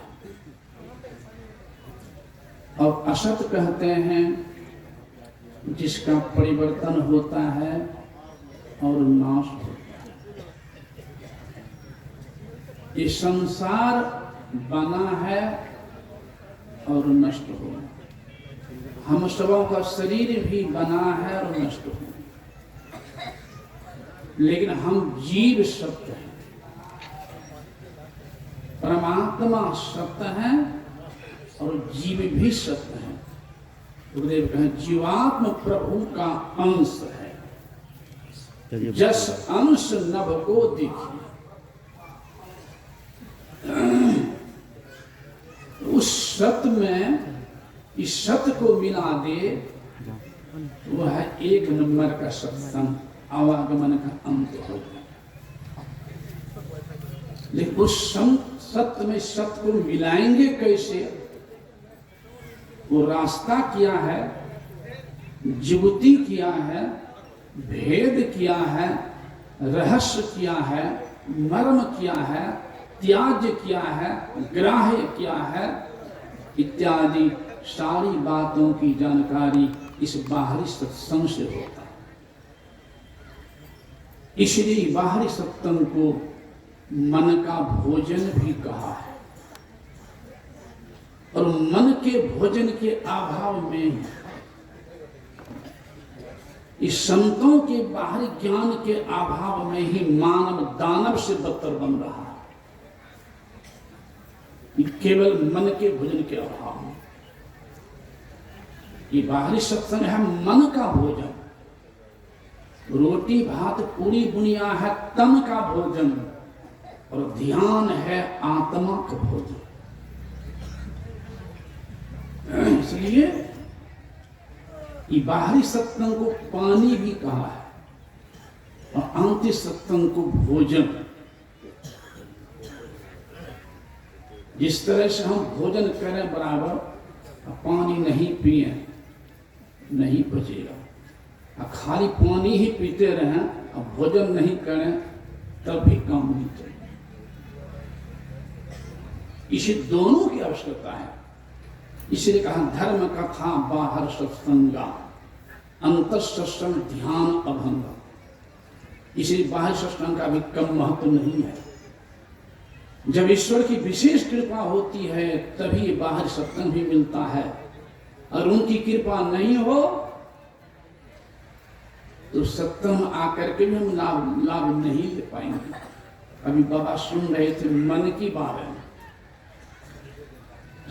G: और असत कहते हैं जिसका परिवर्तन होता है और नाश होता है। ये संसार बना है और नष्ट होगा। हम सबों का शरीर भी बना है और नष्ट होगा, लेकिन हम जीव सत्य हैं, परमात्मा सत्य है और जीव भी सत्य है। गुरुदेव कहें जीवात्म प्रभु का अंश है, जस अंश नभ को देखिए। उस सत्य में इस सत्य को मिला दे, वह है एक नंबर का सत्संग, आवागमन का अंत हो गया। लेकिन उस सत्य में सत्य को मिलाएंगे कैसे? वो रास्ता क्या है, जुगती क्या है, भेद क्या है, रहस्य क्या है, मर्म क्या है, त्याज्य क्या है, ग्राह्य क्या है, इत्यादि सारी बातों की जानकारी इस बाहरी सत्संग से होता है। इसलिए बाहरी सत्संग को मन का भोजन भी कहा है, और मन के भोजन के अभाव में इस संतों के बाहरी ज्ञान के अभाव में ही मानव दानव से बदतर बन रहा है। केवल मन के भोजन के अभाव में ये बाहरी सत्संग है मन का भोजन, रोटी भात पूरी बुनिया है तन का भोजन, और ध्यान है आत्मा का भोजन। इसलिए ये बाहरी सत्संग को पानी भी कहा है, और आंतरिक सत्संग को भोजन। जिस तरह से हम भोजन करें बराबर, पानी नहीं पिए नहीं बचेगा। खाली पानी ही पीते रहें और भोजन नहीं करें तब भी काम नहीं चलेगा। इसे दोनों की आवश्यकता है। इसलिए कहा धर्म कथा बाहर सत्संगा, अंतर सत्संग ध्यान अभंगा। इसलिए बाहर सत्संग का भी कम महत्व नहीं है। जब ईश्वर की विशेष कृपा होती है तभी बाहर सत्संग भी मिलता है, और उनकी कृपा नहीं हो तो सत्संग आकर के भी हम लाभ नहीं ले पाएंगे। अभी बाबा सुन रहे थे मन की बात है।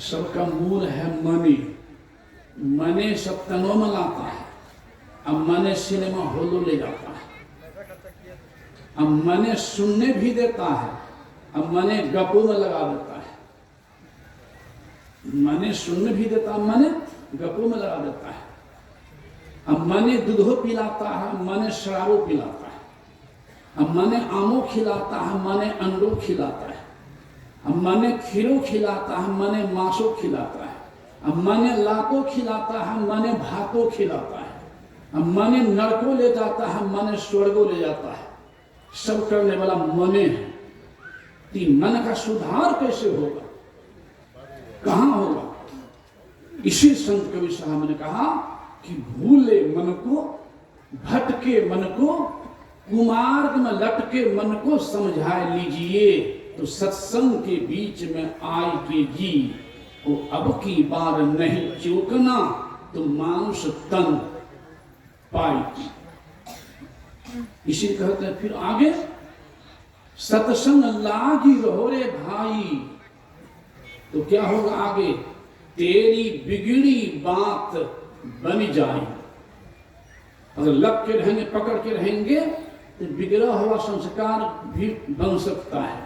G: सबका मूल है मनी। मने सत्संगों में लाता है, अब मने सिनेमा हॉलों ले जाता है, अब मने सुनने भी देता है, अब मने गप्पों में लगा देता है। मने सुनने भी देता है, मने गप्पों में लगा देता है। अब मने दूधो पिलाता है, मने शराबो पिलाता है। अब मने आमो खिलाता है, मने अंडो खिलाता है। अब मने खीरो खिलाता है, मने मांसो खिलाता है। अब मने लातो खिलाता है, मने भातो खिलाता है। अब मने नरको ले जाता है, मने स्वर्गो ले जाता है। सब करने वाला मने है। तीन मन का सुधार कैसे होगा, कहां होगा? इसी संत कबीर साहब ने कहा कि भूले मन को, भटके मन को, कुमार्ग में लटके मन को समझा लीजिए, तो सत्संग के बीच में आए के जी वो अब की बार नहीं चूकना, तो मानुष तन पाएगी। इसी कहते हैं फिर आगे, सत्संग लागी रहो रे भाई, तो क्या होगा आगे? तेरी बिगड़ी बात बन जाए। अगर लग के रहेंगे, पकड़ के रहेंगे, तो बिगड़ा हुआ संस्कार भी बन सकता है।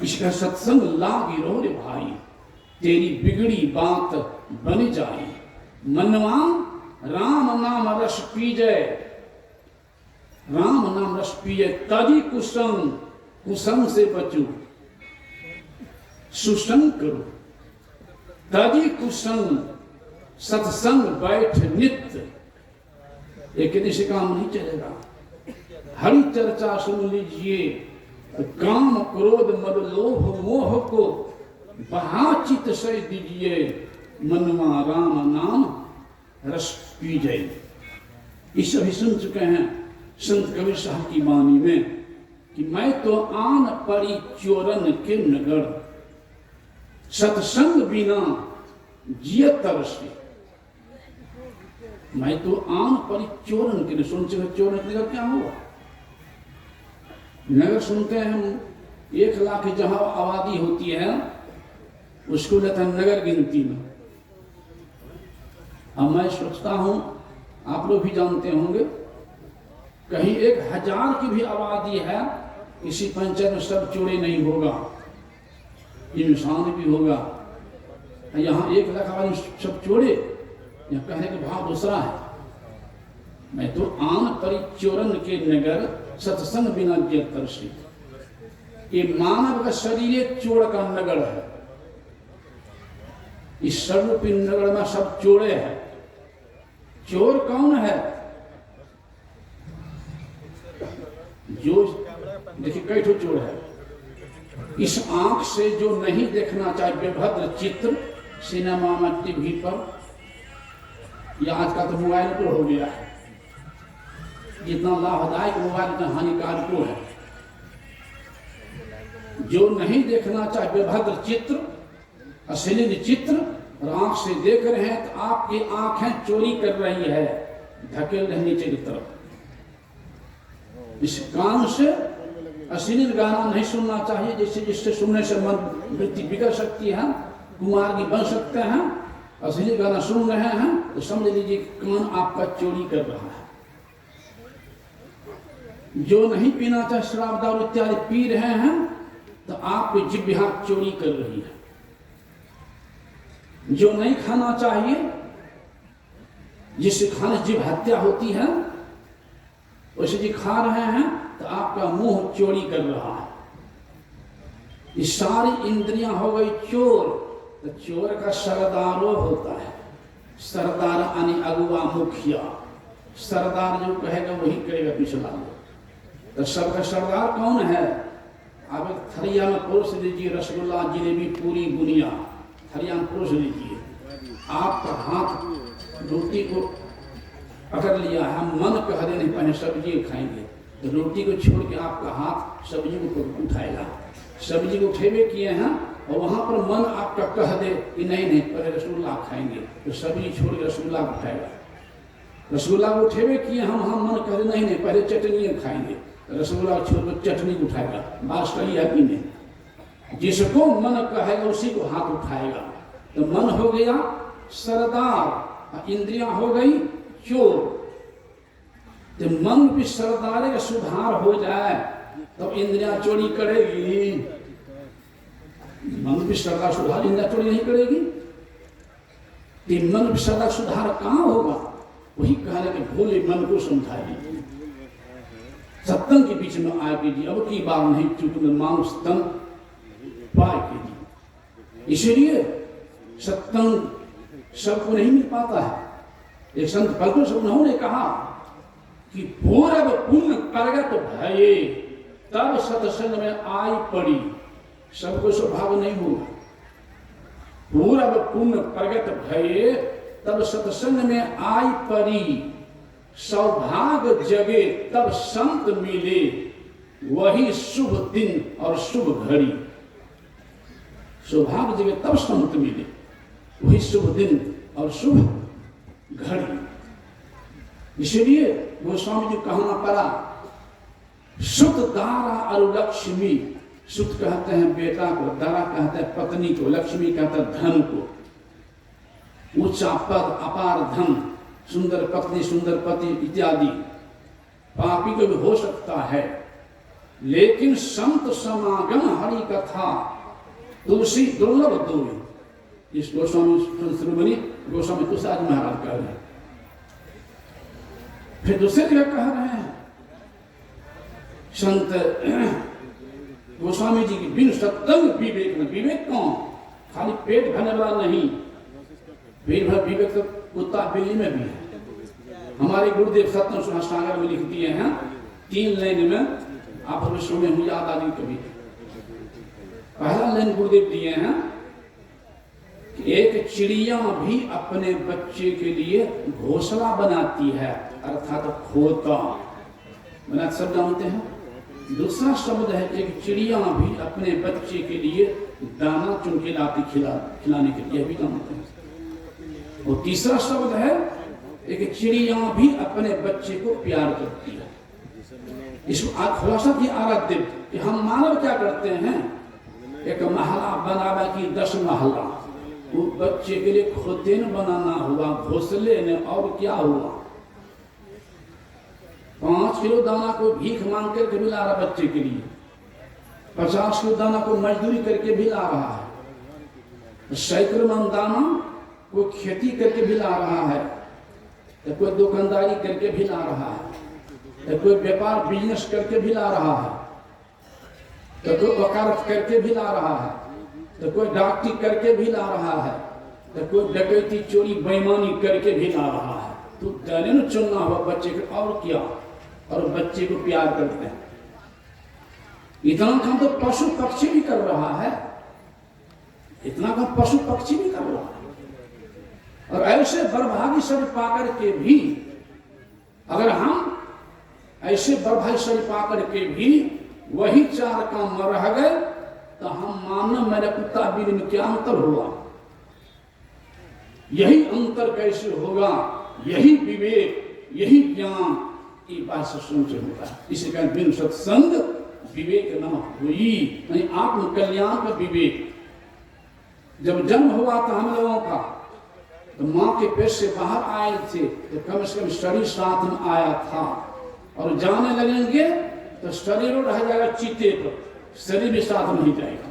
G: इसका सत्संग लागी रहो रे भाई, तेरी बिगड़ी बात बन जाए। मनवा राम नाम रस पीजय, राम नाम रस पीजय, तजी कुसंग, कुसंग से बचो, सुसंग करो, तजी कुसंग, सत्संग बैठ नित्य। एक दिन से काम नहीं चलेगा। हरि चर्चा सुन लीजिए तो काम क्रोध मद लोभ मोह को बहा चित से दीजिए, मनवा राम नाम रस पीजय। इस अभी सुन चुके हैं संत कबीर साहब की वाणी में कि मैं तो आन पड़ी चोरन के नगर, सत्संग बिना जिय तरसे। मैं तो आन पड़ी चोरन के, सुन चुके चोरन के नगर क्या हुआ? नगर सुनते हैं हम 1 लाख की जहां आबादी होती है उसको लेते हैं नगर गिनती में। अब मैं सोचता हूं आप लोग भी जानते होंगे, कहीं 1000 की भी आबादी है, किसी पंचायत में सब चोरी नहीं होगा, इंसान भी होगा। यहाँ 1 लाख आबादी सब चोरे, यहाँ कहने का भाव दूसरा है। मैं तो आन परी चोरन के नगर, सत्संग बिना जिय तरसे। ये मानव का शरीर चोर का नगर है। इस सर्वरूपी नगर में सब चोरे हैं। चोर कौन है? जो देखिए कई ठो चोर है। इस आंख से जो नहीं देखना चाहिए बेभद्र चित्र सिनेमा में, टीवी पर, या आज का तो मोबाइल पर हो गया है। जितना लाभदायक मोबाइल उतना हानिकारक है। जो नहीं देखना चाहिए बेभद्र चित्र, अश्लील चित्र, और आंख से देख रहे हैं तो आपकी आंखें चोरी कर रही है, धकेल रही नीचे की तरफ। इस कान से अश्लील गाना नहीं सुनना चाहिए, जिससे सुनने से मन वृत्ति बिगड़ सकती है, कुमार की बन सकते हैं। अश्लील गाना सुन रहे हैं तो समझ लीजिए कान आपका चोरी कर रहा है। जो नहीं पीना चाहिए शराब दारू इत्यादि पी रहे हैं तो आपकी जिह्वा चोरी कर रही है। जो नहीं खाना चाहिए, जिससे खाने जीव हत्या होती है, वैसे जी खा रहे हैं तो आपका मुंह चोरी कर रहा है। ये सारी इंद्रियां हो गई चोर। तो चोर का सरदारो होता है। सरदार यानी अगुआ, मुखिया। सरदार जो कहेगा वही करेगा पिछला लोग। तो सबका सरदार कौन है? आप एक थरिया में परोस लीजिए रसगुल्ला, जिलेबी, पूरी, बुनिया, थरिया में परोस लीजिए। आपका हाथ रोटी को पकड़ लिया है, मन कह दे नहीं पहले सब्जी खाएंगे, तो रोटी को छोड़ के आपका हाथ सब्जी को उठाएगा। सब्जी को उठेबे किए हैं और वहां पर मन आपका कह दे कि नहीं पहले रसगुल्ला खाएंगे, तो सब्जी छोड़ के रसगुल्ला उठाएगा। रसगुल्ला को उठेबे किए हम मन कह दे नहीं पहले चटनी खाएंगे, रसगुल्ला छोड़ कर चटनी उठाएगा। बात सही है कि नहीं? जिसको मन कहेगा उसी को हाथ उठाएगा। तो मन हो गया सरदार, इंद्रियां हो गई चोर। तो मन भी सरदार का सुधार हो जाए तो इंद्रियां चोरी करेगी। मन भी सरदार सुधार, इंद्रियां चोरी नहीं करेगी। तो मन भी सरदार सुधार कहां होगा? वही कहने के भोले मन को समझाइए, सत्संग के बीच में आए कीजिए। अब की बार नहीं चूक में मानुष तन पाए कीजिए। इसलिए सत्संग सबको नहीं मिल पाता है। एक संत पलटू से उन्होंने कहा कि पूरब पुण्य प्रगट भये तब सत्संग में आई पड़ी। सबको सौभाग्य नहीं हुआ। पूरब पुण्य प्रगट भये तब सत्संग में आई पड़ी। सौभाग्य जगे तब संत मिले, वही शुभ दिन और शुभ घड़ी। सौभाग्य जगे तब संत मिले, वही शुभ दिन और शुभ घड़ी। इसलिए गोस्वामी जी कहना पड़ा, सुत दारा और लक्ष्मी। सुत कहते हैं बेटा को, दारा कहते हैं पत्नी को, लक्ष्मी कहते हैं धन को। ऊंचा पद, अपार धन, सुंदर पत्नी, सुंदर पति इत्यादि पापी को भी हो सकता है। लेकिन संत समागम हरि कथा तुलसी दुर्लभ दो। इस गोस्वामी श्रीमणि गोस्वामी तुलसीदास महाराज कह रहे हैं। फिर दूसरे जगह कह रहे हैं संत गोस्वामी जी की बिन सत्संग विवेक न। विवेक कौन? खाली पेट भरने वाला नहीं, पेट भर विवेक तो कुत्ता बिल्ली में भी है। हमारे गुरुदेव सत्यम सुनाष्टांगर में लिख दिए हैं 3 लाइन में, आप हमें सुने हुए याद आ नहीं कभी। पहला लाइन गुरुदेव दिए हैं कि एक चिड़िया भी अपने बच्चे के लिए घोंसला बनाती है, अर्थात खोता बना, सब जानते हैं। दूसरा शब्द है एक चिड़िया भी अपने बच्चे के लिए दाना चुन के लाती खिलाने के लिए भी जानते हैं। और तीसरा शब्द है एक चिड़िया भी अपने बच्चे को प्यार करती है। इसको खुलासा की आराध्य कि हम मानव क्या करते हैं, एक महला बनावे की 10 महला, वो बच्चे के लिए खोते न बनाना हुआ, घोंसले ने, और क्या हुआ। 5 किलो दाना को भीख मांग करके भी ला रहा बच्चे के लिए, 50 किलो दाना को मजदूरी करके भी ला रहा है, सैकड़ों मन दाना को खेती करके भी ला रहा है, तो कोई दुकानदारी करके भी ला रहा है, तो कोई व्यापार बिजनेस करके भी ला रहा है, तो कोई वकालत करके भी ला रहा है, तो कोई डॉक्टरी करके भी ला रहा है, तो कोई डकैती चोरी बेईमानी करके भी ला रहा है। तो जाने न चुनना हुआ बच्चे को, और क्या, और बच्चे को प्यार करते हैं। इतना काम तो पशु पक्षी भी कर रहा है, इतना काम पशु पक्षी भी कर रहा है। और ऐसे बर्भागी शरीर पाकर के भी, अगर हम ऐसे बर्भागी शरीर पाकर के भी वही 4 काम रह गए, तो हम मानव मेरे कुत्ता बिल्ली में क्या अंतर हुआ? यही अंतर कैसे होगा? यही विवेक, यही ज्ञान की बात से सोच होगा। इसे कहते बिन सत्संग विवेक न हुई, नहीं आत्म कल्याण का विवेक। जब जन्म हुआ था हम लोगों का, तो माँ के पेट से बाहर आए थे, तो कम से कम शरीर साथ में आया था, और जाने लगेंगे तो शरीर रह जाएगा चीते पर, शरीर भी साथ नहीं जाएगा।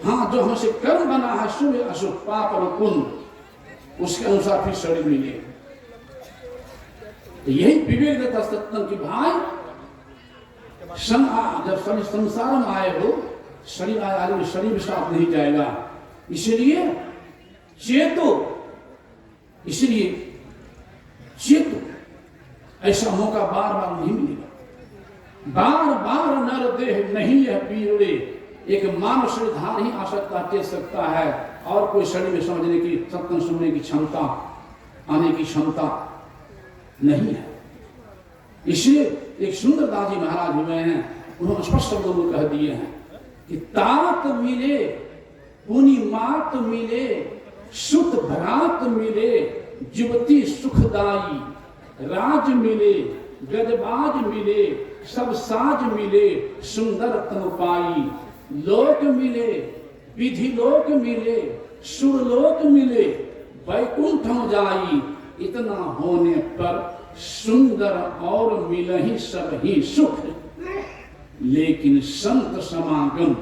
G: हाँ, जो हमसे कर्म बना है, शुभ अशुभ, पाप और पुण्य, उसके अनुसार फिर शरीर मिलेगा। तो यही विवेक देता सत्संग की भाई, जब शरीर संसार में आए हो, शरीर आए, शरीर भी साथ नहीं जाएगा। इसलिए चेतो, इसलिए चेतो, ऐसा मौका बार बार नहीं मिलेगा। बार बार नर देह नहीं है पीड़े, एक मानव शरीरधार ही आ सकता, टेक सकता है, और कोई शरीर में समझने की, सत्संग सुनने की क्षमता, आने की क्षमता नहीं है। इसलिए एक सुंदर दास जी महाराज हुए हैं, उन्होंने स्पष्ट शब्दों में कह दिए हैं कि तात मिले, पुनि मात मिले, सुत भ्रात मिले, जुवती सुखदाई, राज मिले, गजबाज मिले, सब साज मिले, सुंदर तन पाई, लोक मिले, विधि लोक मिले, सुरलोक मिले, वैकुंठम जाई, इतना होने पर सुंदर और मिलहि सब ही सुख, लेकिन संत समागम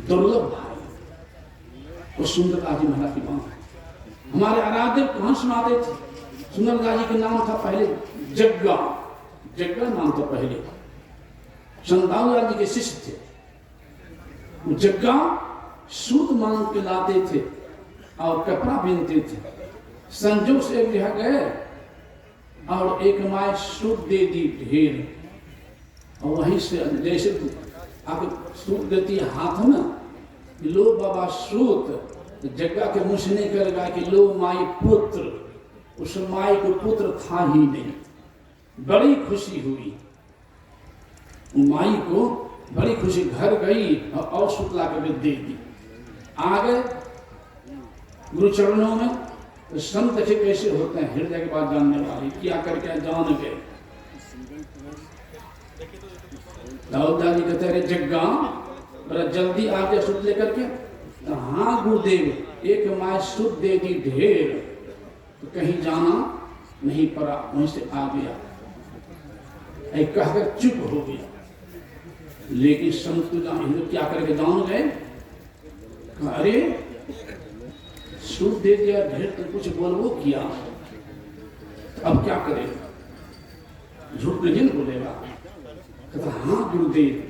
G: दुर्लभ है। वो सुंदरदास जी महाराज की बात है। हमारे आराध्य कहां सुनाते थे? सुंदरदास जी के नाम था पहले जग्गा, जग्गा नाम था पहले, संतान जी के शिष्य थे। वो जग्गा सूत मांग के लाते थे और कपड़ा बीनते थे। संजोग से एक जगह गए और एक माए सूत दे दी ढेर, और वहीं से जैसे आके सूत देती है हाथ में, लो बाबा सूत, तो जग्गा के मुंह से नहीं करेगा कि लो माई पुत्र। उस माई को पुत्र था ही नहीं। बड़ी खुशी हुई माई को, बड़ी खुशी, घर गई और सूत ला कर दे दी। आ गए गुरु चरणों में, तो संत ऐसे कैसे होते हैं, हृदय के बात जानने वाले, क्या करके जान गए। दाऊदाजी कहते रहे जग्गा बड़ा जल्दी आ गया सूत लेकर के, तो हाँ गुरुदेव, एक माय सूत दे दी ढेर, तो कहीं जाना नहीं पड़ा, वहीं से आ गया। कहकर चुप हो गया। लेकिन संत क्या करके जान गए, अरे सूत दे दिया ढेर, तो कुछ बोलवो किया। अब क्या करेगा? झूठ नहीं न बोलेगा। कहता हाँ गुरुदेव,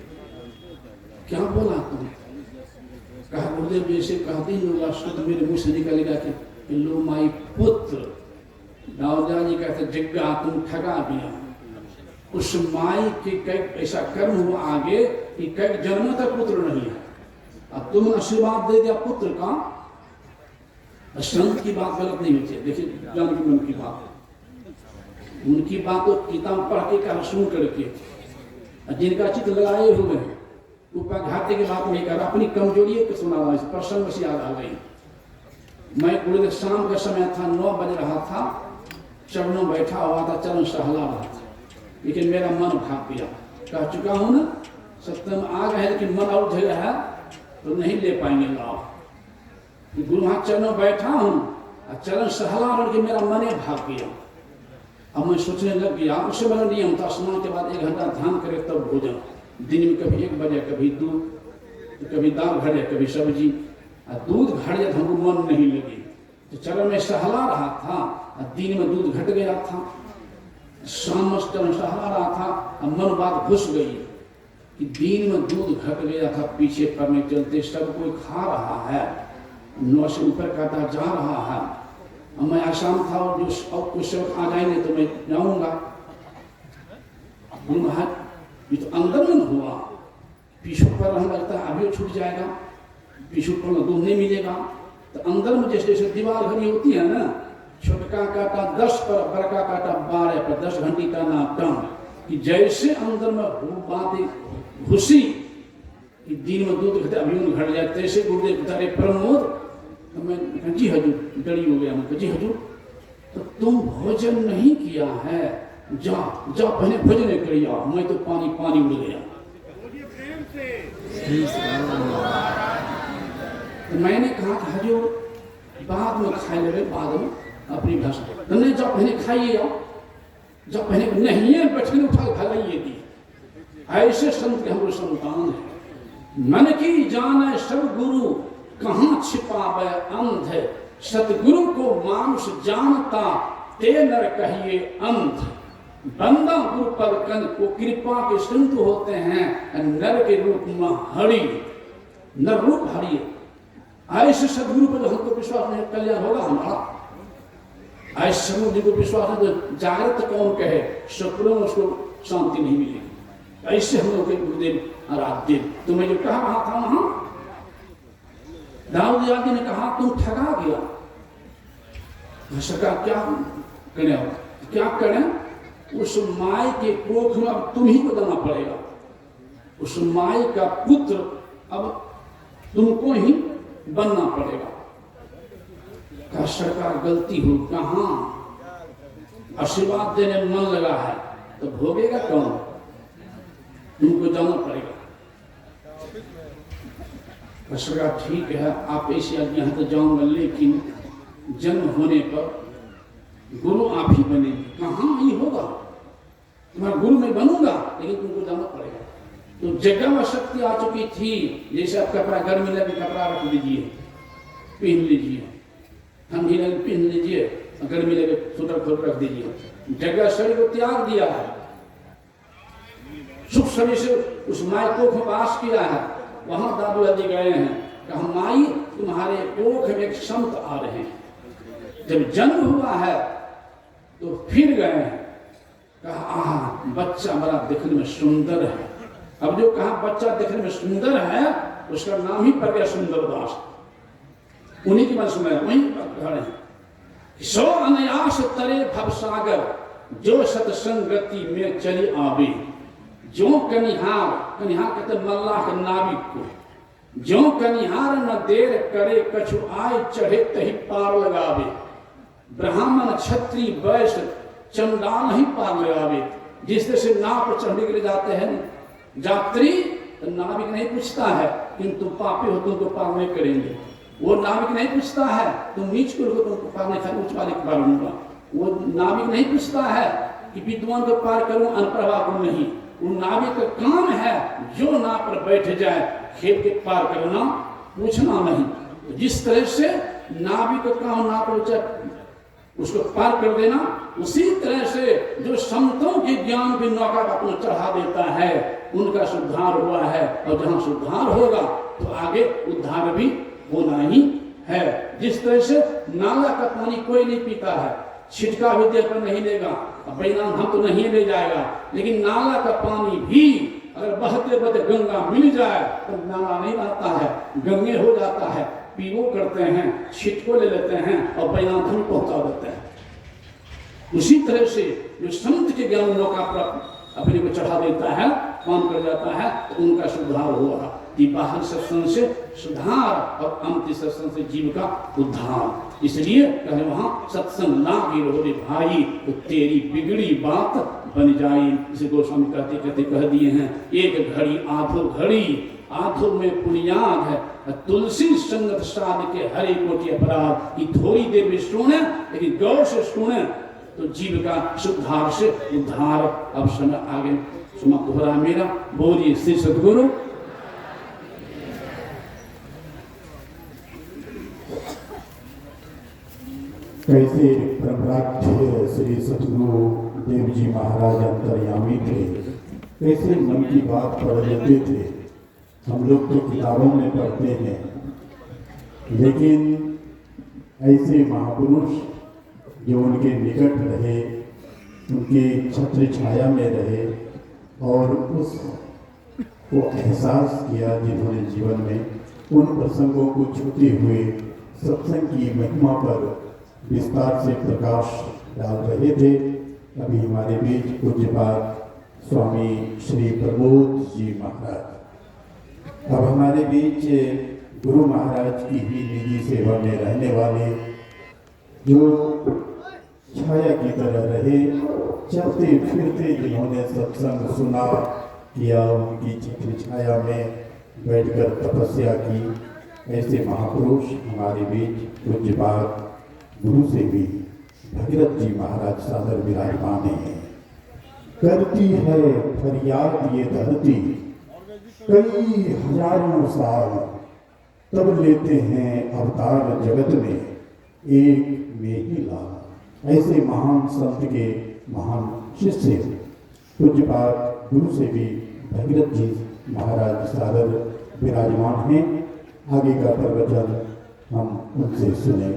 G: क्या बोला तुम? कहा गुरुदेव जैसे कहते ही होगा शुद्ध मेरे मुंह से निकलेगा कि लो माई पुत्र। दाऊदयाल जी कहते जग्गा तुम ठगा दिया। उस माई के कई ऐसा कर्म हुआ आगे कि कई जन्मों तक पुत्र नहीं है। अब तुम आशीर्वाद दे दिया पुत्र का। संत की बात गलत नहीं होती है। देखिए जानकी मन की बात, उनकी बात तो किताब पढ़ के कहा सुन करके, जिनका चित्र लगाए हुए हैं ऊपर घाटे की बात नहीं कर, अपनी कमजोरी को सुना रहा है। प्रसंग से याद आ गई। मैं गुरुदेव शाम का समय था, 9 बज रहा था, चरणों बैठा हुआ था, चरण सहला रहा था, लेकिन मेरा मन भाग गया। कह चुका हूं ना सत्य में आ गए, लेकिन मन और जगह है तो नहीं ले पाएंगे लाभ। गुरु हाथ चरणों बैठा हूं, चरण सहला करके मेरा मन भाग गया। अब मैं सोचने लग गया, उससे बड़ा नियम था स्नान के बाद 1 घंटा ध्यान करे तब भोजन। दिन में कभी 1 बजे, कभी दूध, कभी दाल घड़े, कभी सब्जी। दूध घड़ जाए हमको मन नहीं लगे, तो चरण में सहला रहा था। दिन में दूध घट गया था, शाम में चरण सहला रहा था। मन बात घुस गई कि दिन में दूध घट गया था, पीछे पड़ने चलते सब कोई खा रहा है, 9 से ऊपर काटा जा रहा है। मैं आसाम था और जो और कुछ आ जाएंगे तो मैं जाऊंगा। गुरु महाराज ये तो अंदर में हुआ, पीछू पर रहने लगता है अभी छूट जाएगा, पीछू पर दूध नहीं मिलेगा। तो अंदर में जैसे जैसे दीवार घड़ी होती है ना, छोटका काटा 10 पर, बड़का काटा 12 पर, 10 घंटी का नाटम, कि जैसे अंदर में बात घुसी कि दिन में दूध घटे अभी घट जाए, तैसे गुरुदेव बता रहे प्रमोद। तो मैं जी हजूर, डरी हो गया। मैं जी हजूर, तो तुम भोजन नहीं किया है, जा जा पहले भोजन करिए। मैं तो पानी पानी उड़ गया। तो मैंने कहा कि हजूर बाद में खाए ले, बाद में अपनी भाषा। तो नहीं, जब पहले खाइए, जब पहले नहीं है बैठने उठा भलाइए दी। ऐसे संत के हम संतान है। मन की जाने सब गुरु कहाँ छिपावे अंध, सतगुरु को मानुष जानता ते नर कहिए अंध। बंदा गुरु पर कन को कृपा के सिंधु होते हैं, नर के रूप में हरि, नर रूप हरि। ऐसे सदगुरु पर हमको विश्वास नहीं, कल्याण होगा हमारा। ऐसे सदगुरु को विश्वास है तो जागृत कौन कहे, सपनों में उसको शांति नहीं मिलेगी। ऐसे हम लोग के गुरुदेव आराध्य। तो मैं जो कह रहा था वहां, दाऊदयाल जी ने कहा तुम ठगा गया। सरकार क्या करें, क्या करें? उस माई के कोख में अब तुम ही को देना पड़ेगा। उस माई का पुत्र अब तुमको ही बनना पड़ेगा। क्या सरकार गलती हो, कहां आशीर्वाद देने मन लगा है तो भोगेगा कौन? तुमको जाना पड़ेगा। सरकार ठीक है, आप ऐसे यहाँ तो जाऊंगा, लेकिन जन्म होने पर गुरु आप ही बनेंगे। कहाँ ये होगा? तुम्हारा गुरु मैं बनूंगा, लेकिन तुमको जाना पड़ेगा। तो जगह में शक्ति आ चुकी थी। जैसे आप कपड़ा गर्मी लगे कपड़ा रख लीजिए, पहन लीजिए, ठंडी लगे पहन लीजिए, गर्मी लगे स्वेटर खोल रख दीजिए। जगह शरीर को त्याग दिया है, सुख शरीर से उस माई को वास किया है। वहां दादू दादी गए हैं, कहा माई तुम्हारे कोख में एक संत आ रहे हैं। जब जन्म हुआ है तो फिर गए हैं, कहा बच्चा बड़ा देखने में सुंदर है। अब जो कहा बच्चा देखने में सुंदर है, उसका नाम ही पड़ गया सुंदर दास। उन्हीं की बात सुना, वही खड़े हैं। सो अनायास तरे भवसागर, जो सत्संगति में चली आवे। जो कनिहार, कनिहार कहते मल्लाह के नाविक को, जो कनिहार न देर करे कछु आय चढ़े तही पार लगावे। ब्राह्मण क्षत्रिय वैश्य चंडाल ही पार लगावे। जिस तरह से नाव पर चढ़ने के लिए जाते हैं यात्री, तो नाविक नहीं पूछता है किंतु पापी हो तुमको पार नहीं करेंगे। वो नाविक नहीं पूछता है तुम नीच को तुमको पार नहीं करेंगे, उच्च वाले के पार होगा। वो नाविक नहीं पूछता है कि विद्वान को पार करूं, अनप्रभा को नहीं। वो नाविक का काम है जो नाव पर बैठ जाए खेत के पार करना, पूछना नहीं। तो जिस तरह से नाविक का काम नाव पर उसको पार कर देना। उसी तरह से जो संतों के ज्ञान की नौका का अपना चढ़ा देता है, उनका सुधार हुआ है, और जहां सुधार होगा तो आगे उद्धार भी होना ही है। जिस तरह से नाला का पानी कोई नहीं पीता है, छिटका भी देकर नहीं लेगा, परिणाम हम तो नहीं ले जाएगा, लेकिन नाला का पानी भी अगर बहते बहते गंगा मिल जाए तो नाला नहीं रहता है, गंगे हो जाता है। पीवो करते हैं, छिटको ले लेते हैं और परिणाम हम पहुंचा देते हैं। उसी तरह से जो संत के ज्ञान नौका पर अपने को चढ़ा देता है, काम कर जाता है, तो उनका सुधार हुआ। कि बाहर सत्संग से सुधार और अंत सत्संग से जीव का उद्धार। इसलिए कहे वहां सत्संग लागे रे भाई तो तेरी बिगड़ी बात बन जाई। इसे गोस्वामी कहते कहते कह दिए हैं, एक घड़ी आधो घड़ी, आधो में पुण्याग है, तुलसी संगत साध के हरे कोटि अपराध। ये थोड़ी देर में सुने, लेकिन गौर से सुने तो जीव का सुधार से उद्धार। अब समय आगे समाप्त हो रहा है मेरा। बोलिए श्री सद्गुरु।
B: कैसे प्रभराध्य श्री सतगुरु देव जी महाराज अंतर्यामी थे, कैसे मन की बात पढ़ लेते थे। हम लोग तो किताबों में पढ़ते हैं, लेकिन ऐसे महापुरुष जो उनके निकट रहे, उनके छत्र छाया में रहे और उसको एहसास किया, जिन्होंने जीवन में उन प्रसंगों को छूते हुए सत्संग की महिमा पर विस्तार से प्रकाश डाल रहे थे। अभी हमारे बीच पूज्यपाद स्वामी श्री प्रबोध जी महाराज, अब हमारे बीच गुरु महाराज की ही निजी सेवा में रहने वाले, जो छाया की तरह रहे, चलते फिरते जिन्होंने सत्संग सुना किया, उनकी चित्र छाया में बैठकर तपस्या की, ऐसे महापुरुष हमारे बीच पूज्यपाद गुरु से भी भगीरथ जी महाराज सादर विराजमान हैं। करती है फरियाद ये धरती कई हजारों साल, तब लेते हैं अवतार जगत में एक में ही लाल। ऐसे महान संत के महान शिष्य पूज्यपाद गुरु से भी भगीरथ जी महाराज सादर विराजमान हैं। आगे का प्रवचन हम उनसे सुने।